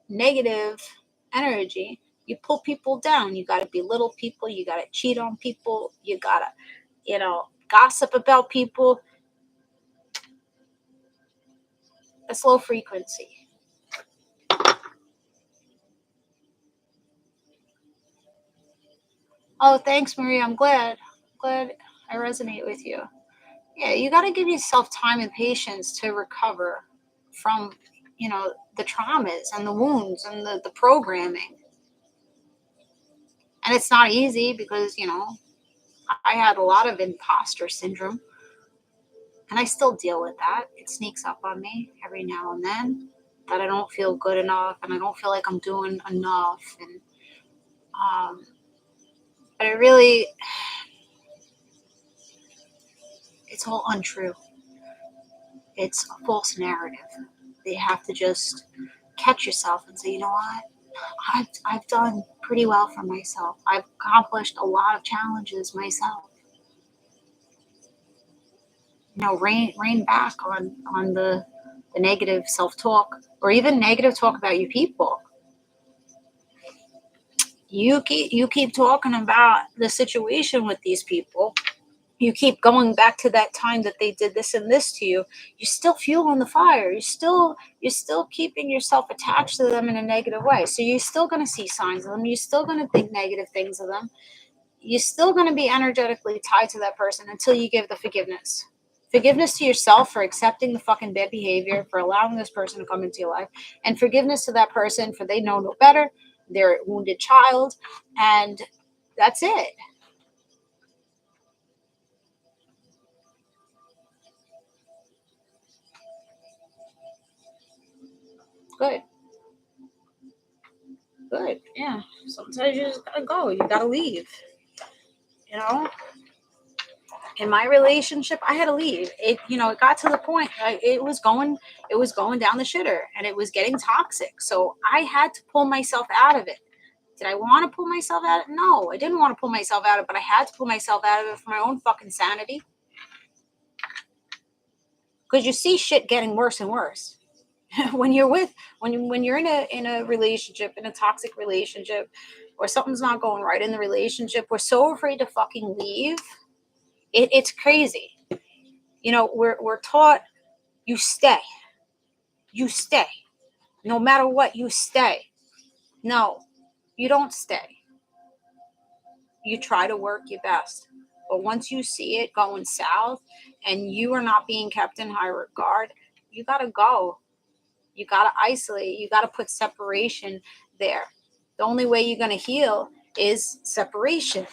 negative energy, you pull people down. You got to belittle people. You got to cheat on people. You got to, gossip about people. It's low frequency. Oh, thanks, Marie. I'm glad I resonate with you. Yeah, you got to give yourself time and patience to recover from, the traumas and the wounds and the programming. And it's not easy because, I had a lot of imposter syndrome, and I still deal with that. It sneaks up on me every now and then, that I don't feel good enough and I don't feel like I'm doing enough. And, but it really, it's all untrue. It's a false narrative. You have to just catch yourself and say, you know what? I've done pretty well for myself. I've accomplished a lot of challenges myself. Rein back on the negative self-talk, or even negative talk about you people. You keep talking about the situation with these people. You keep going back to that time that they did this and this to you. You're still fueling the fire. You're still keeping yourself attached to them in a negative way. So you're still going to see signs of them. You're still going to think negative things of them. You're still going to be energetically tied to that person until you give the forgiveness. Forgiveness to yourself for accepting the fucking bad behavior, for allowing this person to come into your life, and forgiveness to that person for they know no better. They're a wounded child, and that's it. Good. Yeah. Sometimes you just gotta go. You gotta leave. In my relationship, I had to leave. It got to the point. It was going down the shitter, and it was getting toxic. So I had to pull myself out of it Did I want to pull myself out of it? No, I didn't want to pull myself out of it, but I had to pull myself out of it for my own fucking sanity. Because you see shit getting worse and worse. when you're in a relationship, in a toxic relationship, or something's not going right in the relationship, we're so afraid to fucking leave. It's crazy. We're taught you stay. You stay. No matter what, you stay. No, you don't stay. You try to work your best. But once you see it going south and you are not being kept in high regard, you got to go. You got to isolate. You got to put separation there. The only way you're going to heal is separation.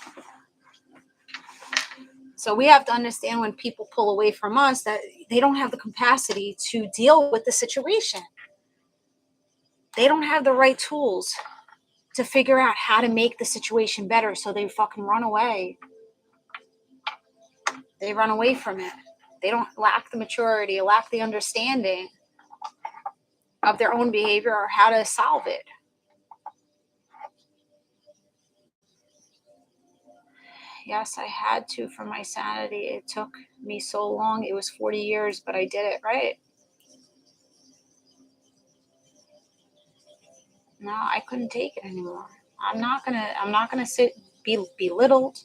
So we have to understand when people pull away from us that they don't have the capacity to deal with the situation. They don't have the right tools to figure out how to make the situation better, so they fucking run away. They run away from it. They don't lack the maturity, lack the understanding of their own behavior or how to solve it. Yes, I had to for my sanity. It took me so long. It was 40 years, but I did it right. No, I couldn't take it anymore. I'm not gonna sit be belittled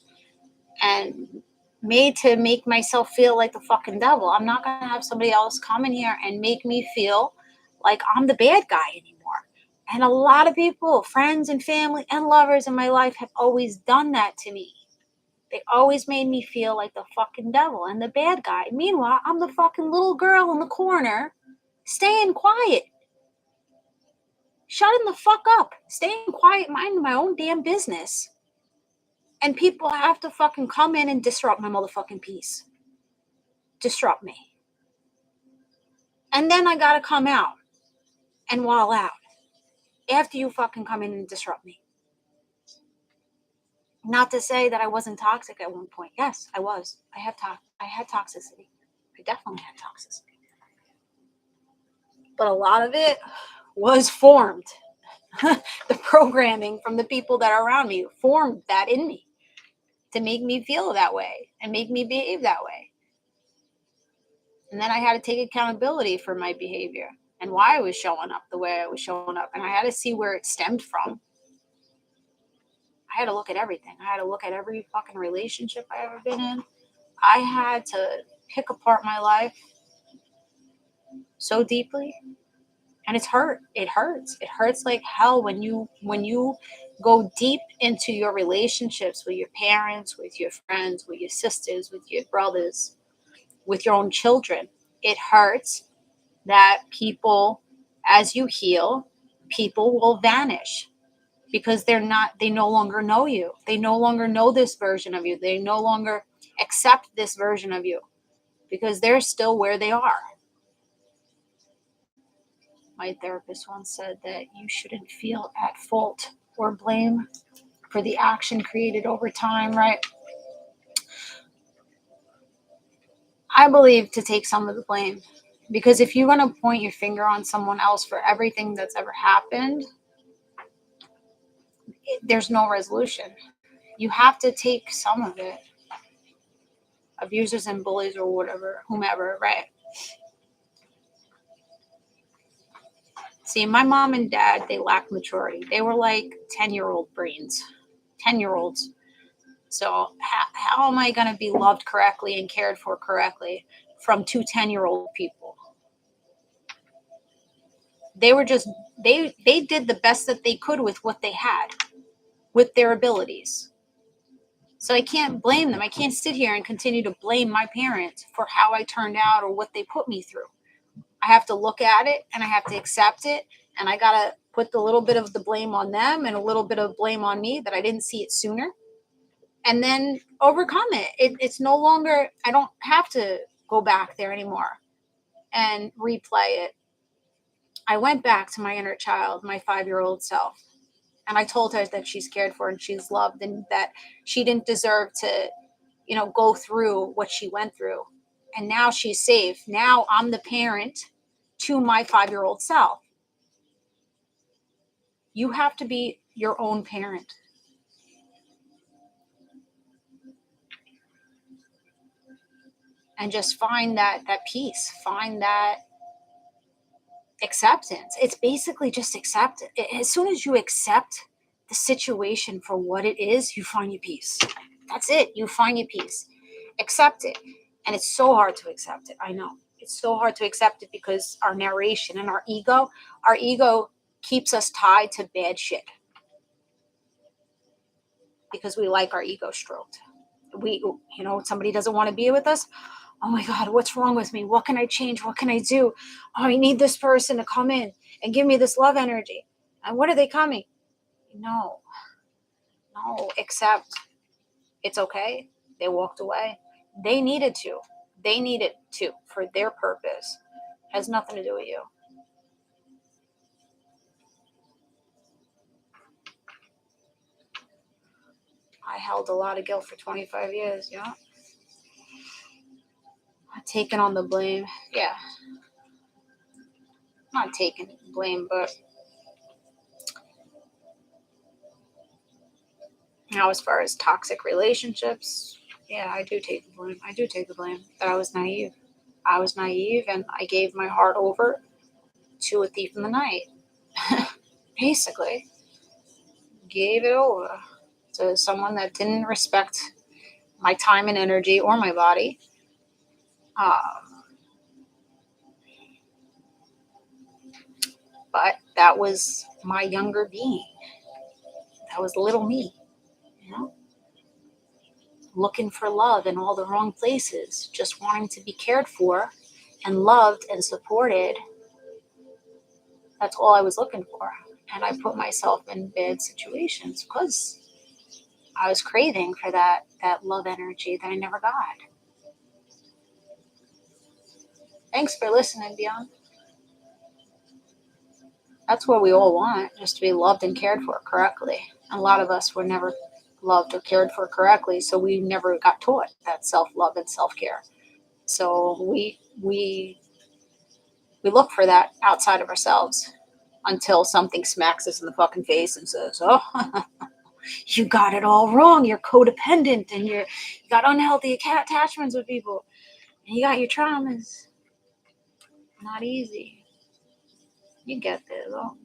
and made to make myself feel like the fucking devil. I'm not gonna have somebody else come in here and make me feel like I'm the bad guy anymore. And a lot of people, friends and family and lovers in my life, have always done that to me. They always made me feel like the fucking devil and the bad guy. Meanwhile, I'm the fucking little girl in the corner, staying quiet. Shutting the fuck up. Staying quiet, minding my own damn business. And people have to fucking come in and disrupt my motherfucking peace. Disrupt me. And then I gotta come out and wall out after you fucking come in and disrupt me. Not to say that I wasn't toxic at one point. Yes, I was. I had toxicity. I definitely had toxicity. But a lot of it was formed. The programming from the people that are around me formed that in me to make me feel that way and make me behave that way. And then I had to take accountability for my behavior and why I was showing up the way I was showing up. And I had to see where it stemmed from. I had to look at everything. I had to look at every fucking relationship I ever been in. I had to pick apart my life so deeply. And it's hurt. It hurts. It hurts like hell when you go deep into your relationships with your parents, with your friends, with your sisters, with your brothers, with your own children. It hurts that people, as you heal, people will vanish because they no longer know you. They no longer know this version of you. They no longer accept this version of you because they're still where they are. My therapist once said that you shouldn't feel at fault or blame for the action created over time, right? I believe to take some of the blame, because if you're going to point your finger on someone else for everything that's ever happened, there's no resolution. You have to take some of it. Abusers and bullies or whatever, whomever, right? See, my mom and dad, they lacked maturity. They were like 10-year-old brains, 10-year-olds. So how am I going to be loved correctly and cared for correctly from two 10-year-old people? They were just, they did the best that they could with what they had, with their abilities. So I can't blame them. I can't sit here and continue to blame my parents for how I turned out or what they put me through. I have to look at it and I have to accept it. And I got to put the little bit of the blame on them and a little bit of blame on me that I didn't see it sooner. And then overcome it. It's no longer, I don't have to go back there anymore and replay it. I went back to my inner child, my 5-year-old self. And I told her that she's cared for and she's loved and that she didn't deserve to, go through what she went through. And now she's safe. Now I'm the parent to my 5-year-old self. You have to be your own parent. And just find that peace, find that acceptance. It's basically just accept it. As soon as you accept the situation for what it is, you find your peace. That's it. You find your peace. Accept it. And it's so hard to accept it. I know. It's so hard to accept it because our narration and our ego keeps us tied to bad shit. Because we like our ego stroked. Somebody doesn't want to be with us. Oh my God, what's wrong with me? What can I change? What can I do? Oh, I need this person to come in and give me this love energy. And what are they coming? No, accept. It's okay. They walked away. They needed to. They needed to for their purpose. Has nothing to do with you. I held a lot of guilt for 25 years, Taking on the blame. Yeah. Not taking blame, but as far as toxic relationships, yeah, I do take the blame. I do take the blame that I was naive. I was naive and I gave my heart over to a thief in the night. Basically, gave it over to someone that didn't respect my time and energy or my body. But that was my younger being. That was little me, looking for love in all the wrong places, just wanting to be cared for and loved and supported. That's all I was looking for. And I put myself in bad situations because I was craving for that love energy that I never got. Thanks for listening, Dion. That's what we all want, just to be loved and cared for correctly. And a lot of us were never loved or cared for correctly, so we never got taught that self-love and self-care. So we look for that outside of ourselves until something smacks us in the fucking face and says, oh, you got it all wrong. You're codependent and you got unhealthy attachments with people. And you got your traumas. Not easy. You get there, though.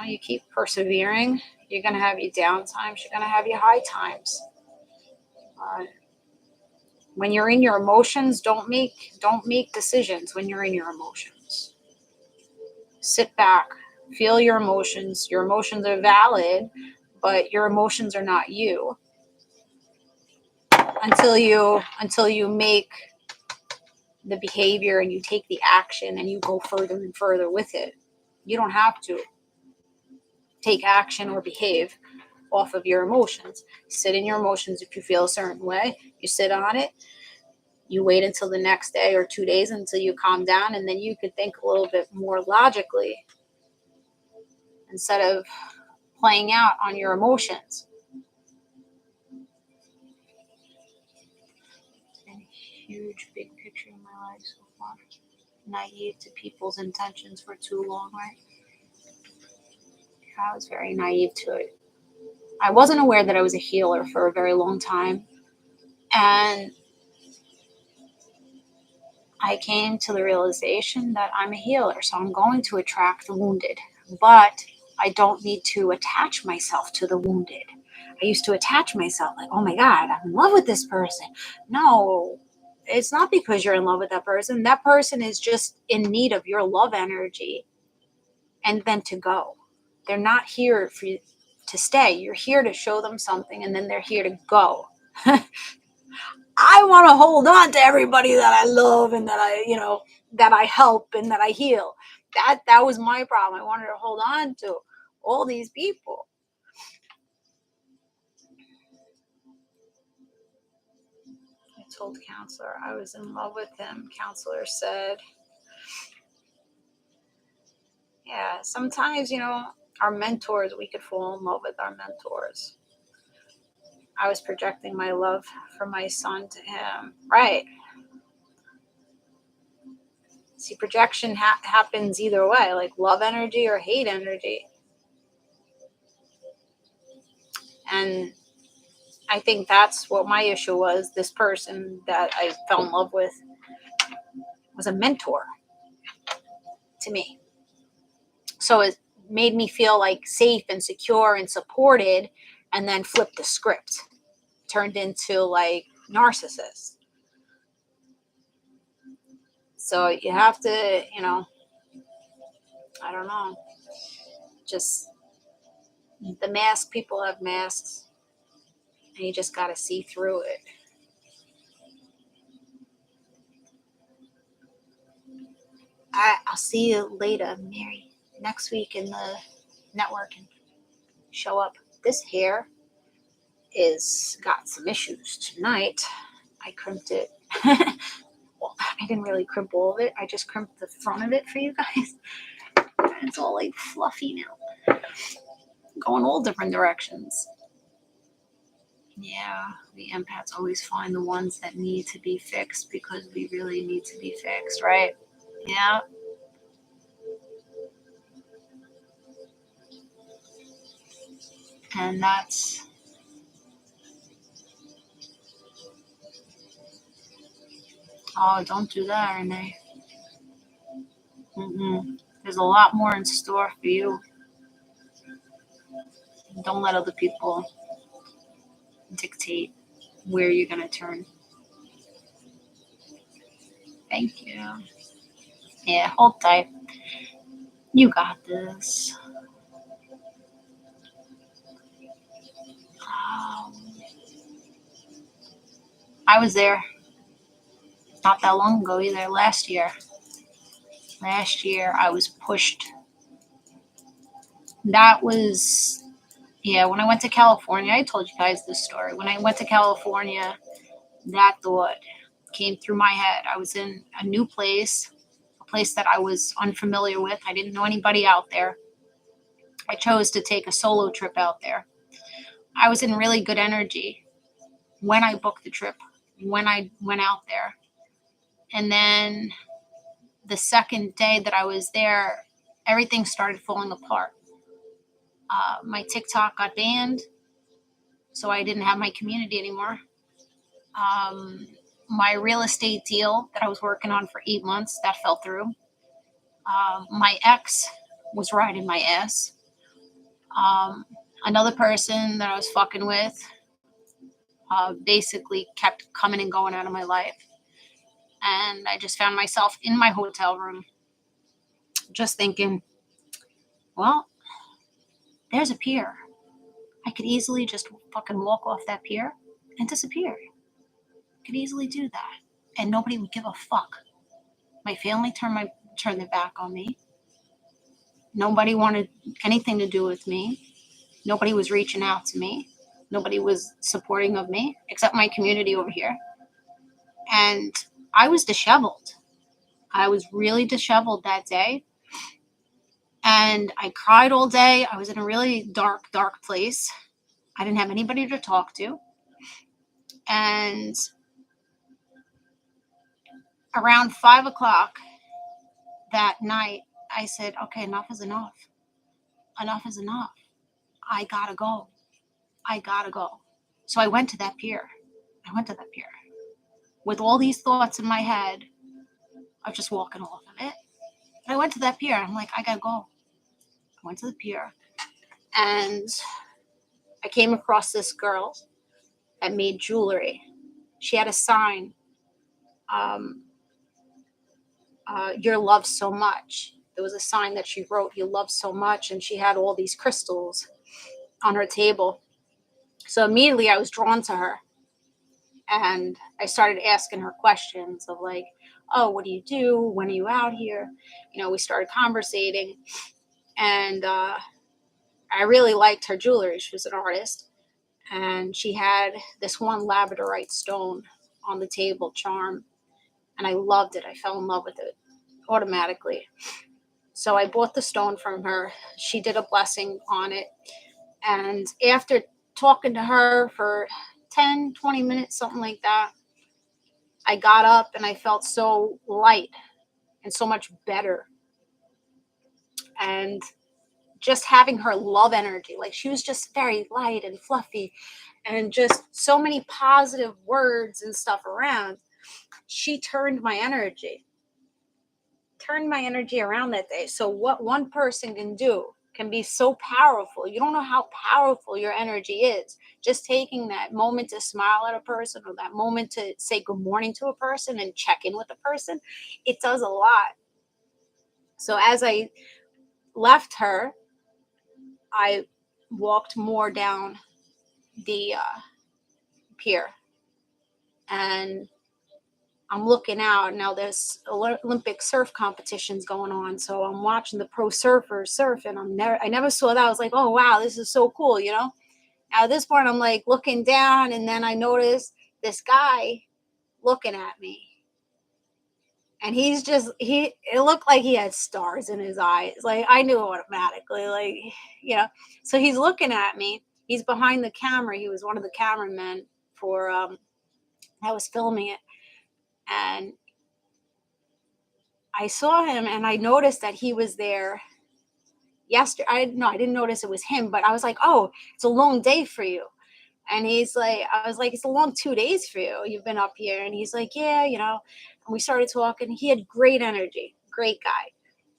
You keep persevering. You're going to have your down times. You're going to have your high times. When you're in your emotions, don't make decisions when you're in your emotions. Sit back. Feel your emotions. Your emotions are valid, but your emotions are not you. Until you make the behavior and you take the action and you go further and further with it. You don't have to take action or behave off of your emotions. Sit in your emotions if you feel a certain way. You sit on it. You wait until the next day or 2 days until you calm down, and then you could think a little bit more logically instead of playing out on your emotions. It's been a huge, big picture in my life so far. Naive to people's intentions for too long, right? I was very naive to it. I wasn't aware that I was a healer for a very long time. And I came to the realization that I'm a healer, so I'm going to attract the wounded. But I don't need to attach myself to the wounded. I used to attach myself like, oh my God, I'm in love with this person. No, it's not because you're in love with that person. That person is just in need of your love energy and then to go. They're not here for you to stay. You're here to show them something and then they're here to go. I want to hold on to everybody that I love and that I help and that I heal. That was my problem. I wanted to hold on to all these people. I told counselor I was in love with him. Counselor said, yeah, sometimes, our mentors, we could fall in love with our mentors. I was projecting my love for my son to him. Right. See, projection happens either way, like love energy or hate energy. And I think that's what my issue was. This person that I fell in love with was a mentor to me. So it made me feel like safe and secure and supported, and then flipped the script, turned into like narcissist. So you have to, I don't know, just the mask, people have masks, and you just got to see through it. I'll see you later, Mary, next week in the networking. Show up. This hair is got some issues tonight. I crimped it. Well, I didn't really crimp all of it. I just crimped the front of it for you guys. It's all like fluffy now. Going all different directions. Yeah, the empaths always find the ones that need to be fixed because we really need to be fixed, right? Yeah. And that's... Oh, don't do that, Renee. There's a lot more in store for you. Don't let other people dictate where you're going to turn. Thank you. Yeah, hold tight. You got this. I was there not that long ago either. Last year I was pushed. That was, when I went to California, I told you guys this story. When I went to California, that thought came through my head. I was in a new place, a place that I was unfamiliar with. I didn't know anybody out there. I chose to take a solo trip out there. I was in really good energy when I booked the trip, when I went out there. And then the second day that I was there, everything started falling apart. My TikTok got banned, so I didn't have my community anymore. My real estate deal that I was working on for 8 months, that fell through. My ex was riding my ass. Another person that I was fucking with basically kept coming and going out of my life. And I just found myself in my hotel room just thinking, well, there's a pier. I could easily just fucking walk off that pier and disappear. I could easily do that. And nobody would give a fuck. My family turned their back on me. Nobody wanted anything to do with me. Nobody was reaching out to me. Nobody was supporting of me except my community over here. And I was disheveled. I was really disheveled that day. And I cried all day. I was in a really dark place. I didn't have anybody to talk to. And around 5 o'clock that night, I said, okay, enough is enough. Enough is enough. I gotta go. So I went to that pier. With all these thoughts in my head of just walking off of it. But I went to that pier. I'm like, I gotta go. I went to the pier. And I came across this girl that made jewelry. She had a sign, "Your love so much." There was a sign that she wrote, "You love so much," and she had all these crystals on her table. So immediately I was drawn to her, and I started asking her questions of like, oh, what do you do? When are you out here? We started conversating, and I really liked her jewelry. She was an artist, and she had this one labradorite stone on the table, charm, and I loved it. I fell in love with it automatically. So I bought the stone from her. She did a blessing on it. And after talking to her for 10, 20 minutes, something like that, I got up and I felt so light. and so much better. And just having her love energy, like she was just very light and fluffy and just so many positive words and stuff around. She turned my energy around that day. So what one person can do can be so powerful. You don't know how powerful your energy is. Just taking that moment to smile at a person, or that moment to say good morning to a person and check in with a person, it does a lot. So as I left her, I walked more down the pier, and I'm looking out now. There's Olympic surf competitions going on, so I'm watching the pro surfers surf, and I never saw that. I was like, oh wow, this is so cool, you know. Now at this point, I'm like looking down, and then I noticed this guy looking at me, and it looked like he had stars in his eyes. Like I knew automatically, like, you know. So he's looking at me. He's behind the camera. He was one of the cameramen for I was filming it, and I saw him, and I noticed that he was there yesterday. I didn't notice it was him, but I was like, oh, it's a long day for you. And I was like, it's a long 2 days for you. You've been up here. And he's like, yeah, you know. And we started talking. He had great energy, great guy.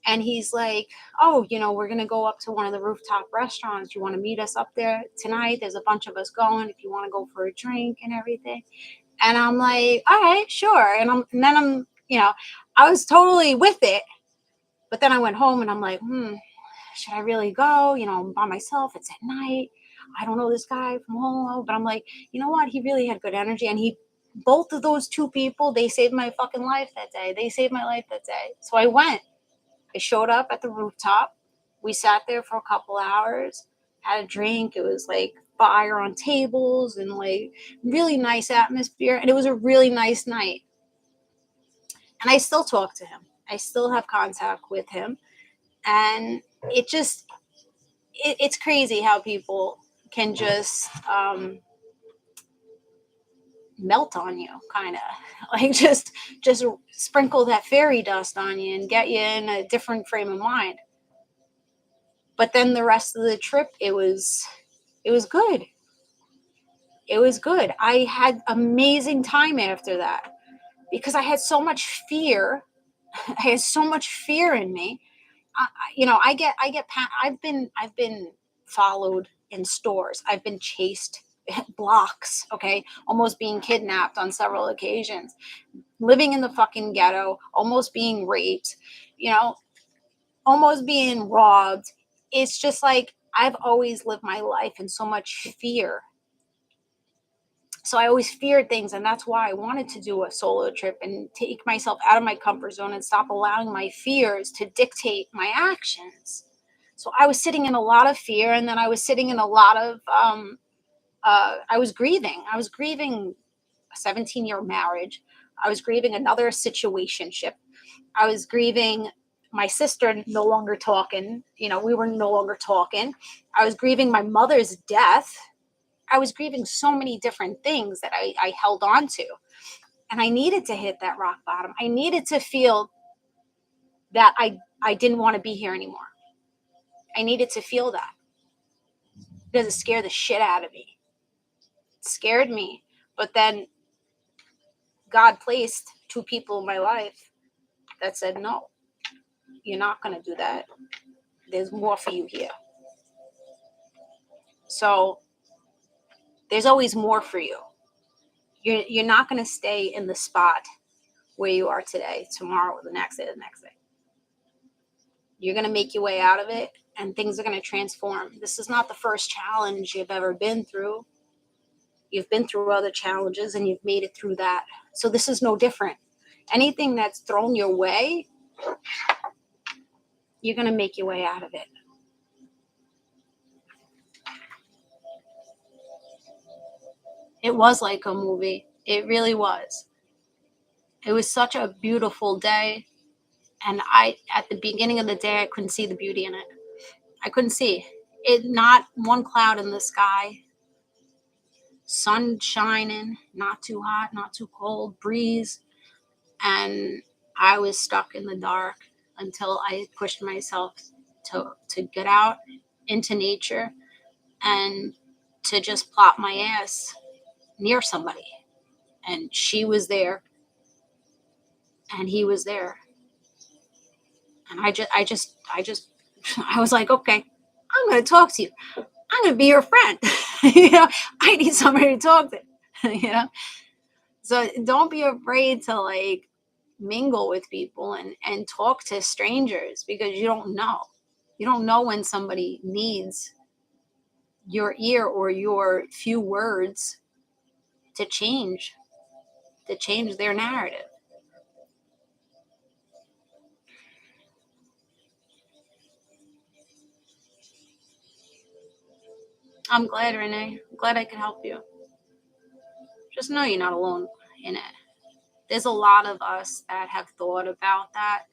And he's like, oh, you know, we're going to go up to one of the rooftop restaurants. You want to meet us up there tonight? There's a bunch of us going if you want to go for a drink and everything. And I'm like, all right, sure. And then I'm, you know, I was totally with it. But then I went home and I'm like, should I really go? You know, I'm by myself. It's at night. I don't know this guy from home. But I'm like, you know what? He really had good energy. And both of those two people, they saved my fucking life that day. They saved my life that day. So I went. I showed up at the rooftop. We sat there for a couple hours, had a drink. It was like fire on tables and like really nice atmosphere. And it was a really nice night. And I still talk to him. I still have contact with him. And it's crazy how people can just melt on you, kind of like just sprinkle that fairy dust on you and get you in a different frame of mind. But then the rest of the trip, it was good. It was good. I had amazing time after that because I had so much fear. I had so much fear in me. You know, I've been followed in stores. I've been chased blocks, okay, almost being kidnapped on several occasions, living in the fucking ghetto, almost being raped, you know, almost being robbed. It's just like I've always lived my life in so much fear. So I always feared things, and that's why I wanted to do a solo trip and take myself out of my comfort zone and stop allowing my fears to dictate my actions. So I was sitting in a lot of fear, and then I was sitting in a lot of I was grieving. I was grieving a 17-year marriage. I was grieving another situationship. I was grieving my sister no longer talking. You know, we were no longer talking. I was grieving my mother's death. I was grieving so many different things that I held on to. And I needed to hit that rock bottom. I needed to feel that I didn't want to be here anymore. I needed to feel that because it scared the shit out of me. It scared me. But then God placed two people in my life that said, no, you're not going to do that. There's more for you here. So there's always more for you. You're not going to stay in the spot where you are today, tomorrow, or the next day, You're going to make your way out of it, and things are going to transform. This is not the first challenge you've ever been through. You've been through other challenges, and you've made it through that. So this is no different. Anything that's thrown your way, you're going to make your way out of it. It was like a movie. It really was. It was such a beautiful day. And at the beginning of the day, I couldn't see the beauty in it. I couldn't see it. Not one cloud in the sky. Sun shining, not too hot, not too cold, breeze. And I was stuck in the dark until I pushed myself to get out into nature and to just plop my ass near somebody. And she was there and he was there. And I was like, okay, I'm going to talk to you. I'm going to be your friend. I need somebody to talk to, So don't be afraid to like mingle with people and talk to strangers, because you don't know. You don't know when somebody needs your ear or your few words to change their narrative. I'm glad, Renee. I'm glad I could help you. Just know you're not alone in it. There's a lot of us that have thought about that.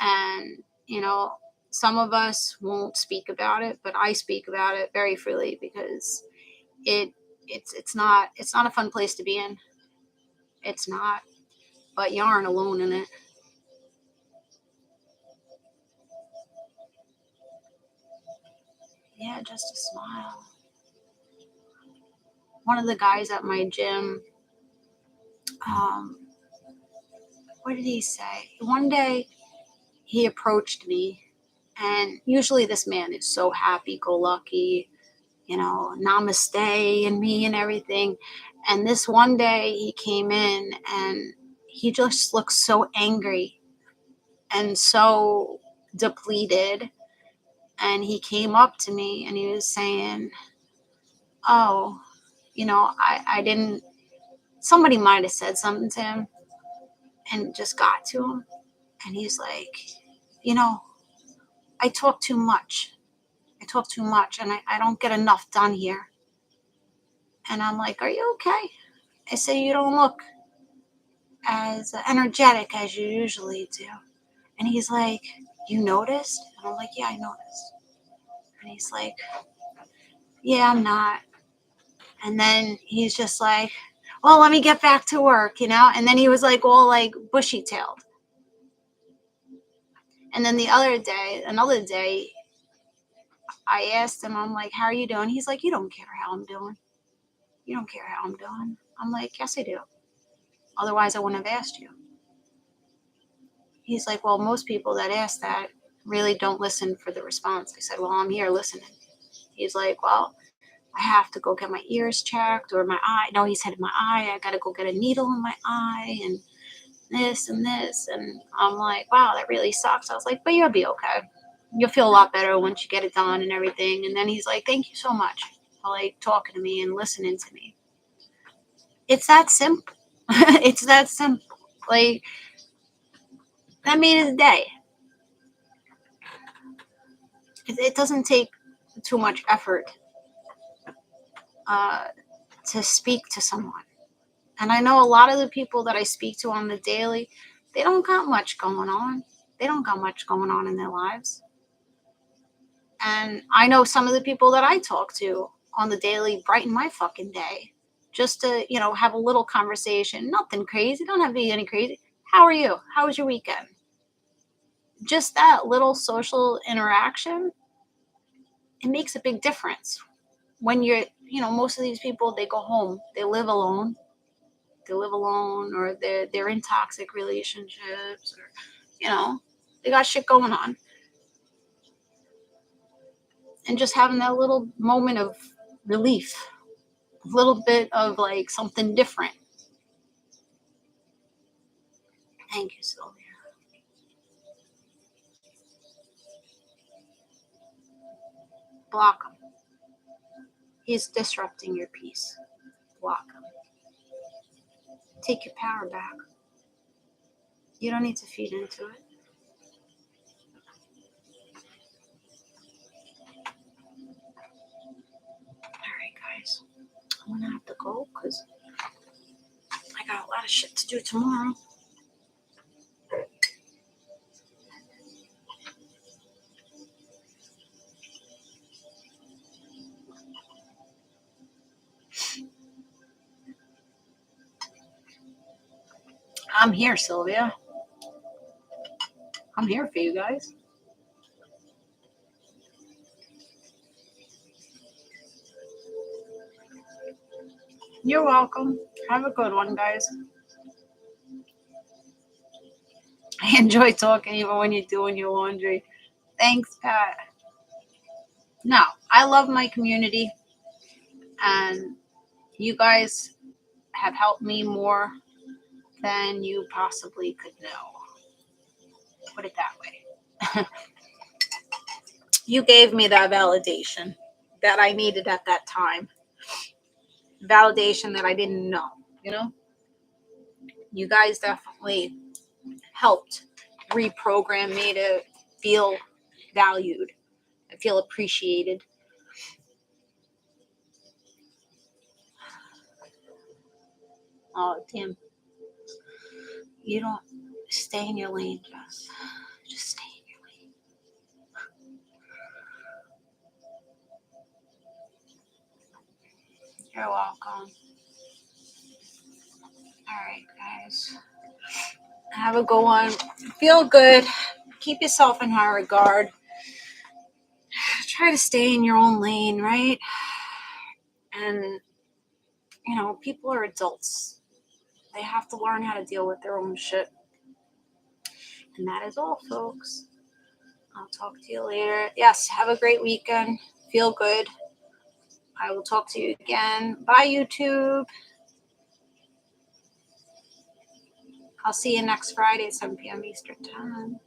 And, some of us won't speak about it, but I speak about it very freely because it's not a fun place to be in. It's not. But you aren't alone in it. Yeah, just a smile. One of the guys at my gym, what did he say? One day he approached me, and usually this man is so happy-go-lucky, namaste and me and everything. And this one day he came in and he just looked so angry and so depleted. And he came up to me and he was saying, oh, I didn't, somebody might have said something to him and just got to him. And he's like, I talk too much. And I don't get enough done here. And I'm like, are you okay? I say, you don't look as energetic as you usually do. And he's like, you noticed? And I'm like, yeah, I noticed. And he's like, yeah, I'm not. And then he's just like, well, let me get back to work, And then he was like all like bushy-tailed. And then another day, I asked him, I'm like, how are you doing? He's like, you don't care how I'm doing. You don't care how I'm doing. I'm like, yes, I do. Otherwise, I wouldn't have asked you. He's like, well, most people that ask that really don't listen for the response. I said, well, I'm here listening. He's like, well, I have to go get my ears checked or my eye. No, he said my eye. I got to go get a needle in my eye and this and this. And I'm like, wow, that really sucks. I was like, but you'll be okay. You'll feel a lot better once you get it done and everything. And then he's like, thank you so much for like talking to me and listening to me. It's that simple. It's that simple. Like, that made his day. It doesn't take too much effort to speak to someone. And I know a lot of the people that I speak to on the daily, they don't got much going on. They don't got much going on in their lives. And I know some of the people that I talk to on the daily brighten my fucking day just to, have a little conversation. Nothing crazy. Don't have to be any crazy. How are you? How was your weekend? Just that little social interaction, it makes a big difference. When you're, most of these people, they go home, they live alone, or they're in toxic relationships, or, they got shit going on. And just having that little moment of relief, a little bit of like something different. Thank you, Sylvia. Block him. He's disrupting your peace. Block him. Take your power back. You don't need to feed into it. All right, guys. I'm going to have to go because I got a lot of shit to do tomorrow. I'm here, Sylvia. I'm here for you guys. You're welcome. Have a good one, guys. I enjoy talking even when you're doing your laundry. Thanks, Pat. No, I love my community, and you guys have helped me more than you possibly could know. Put it that way. You gave me that validation that I needed at that time. Validation that I didn't know, you know? You guys definitely helped reprogram me to feel valued. I feel appreciated. Oh, Tim, you don't stay in your lane, Jess. Just stay in your lane. You're welcome. All right, guys. Have a good one. Feel good. Keep yourself in high regard. Try to stay in your own lane, right? And, you know, people are adults. They have to learn how to deal with their own shit. And that is all, folks. I'll talk to you later. Yes, have a great weekend. Feel good. I will talk to you again. Bye, YouTube. I'll see you next Friday at 7 p.m. Eastern Time.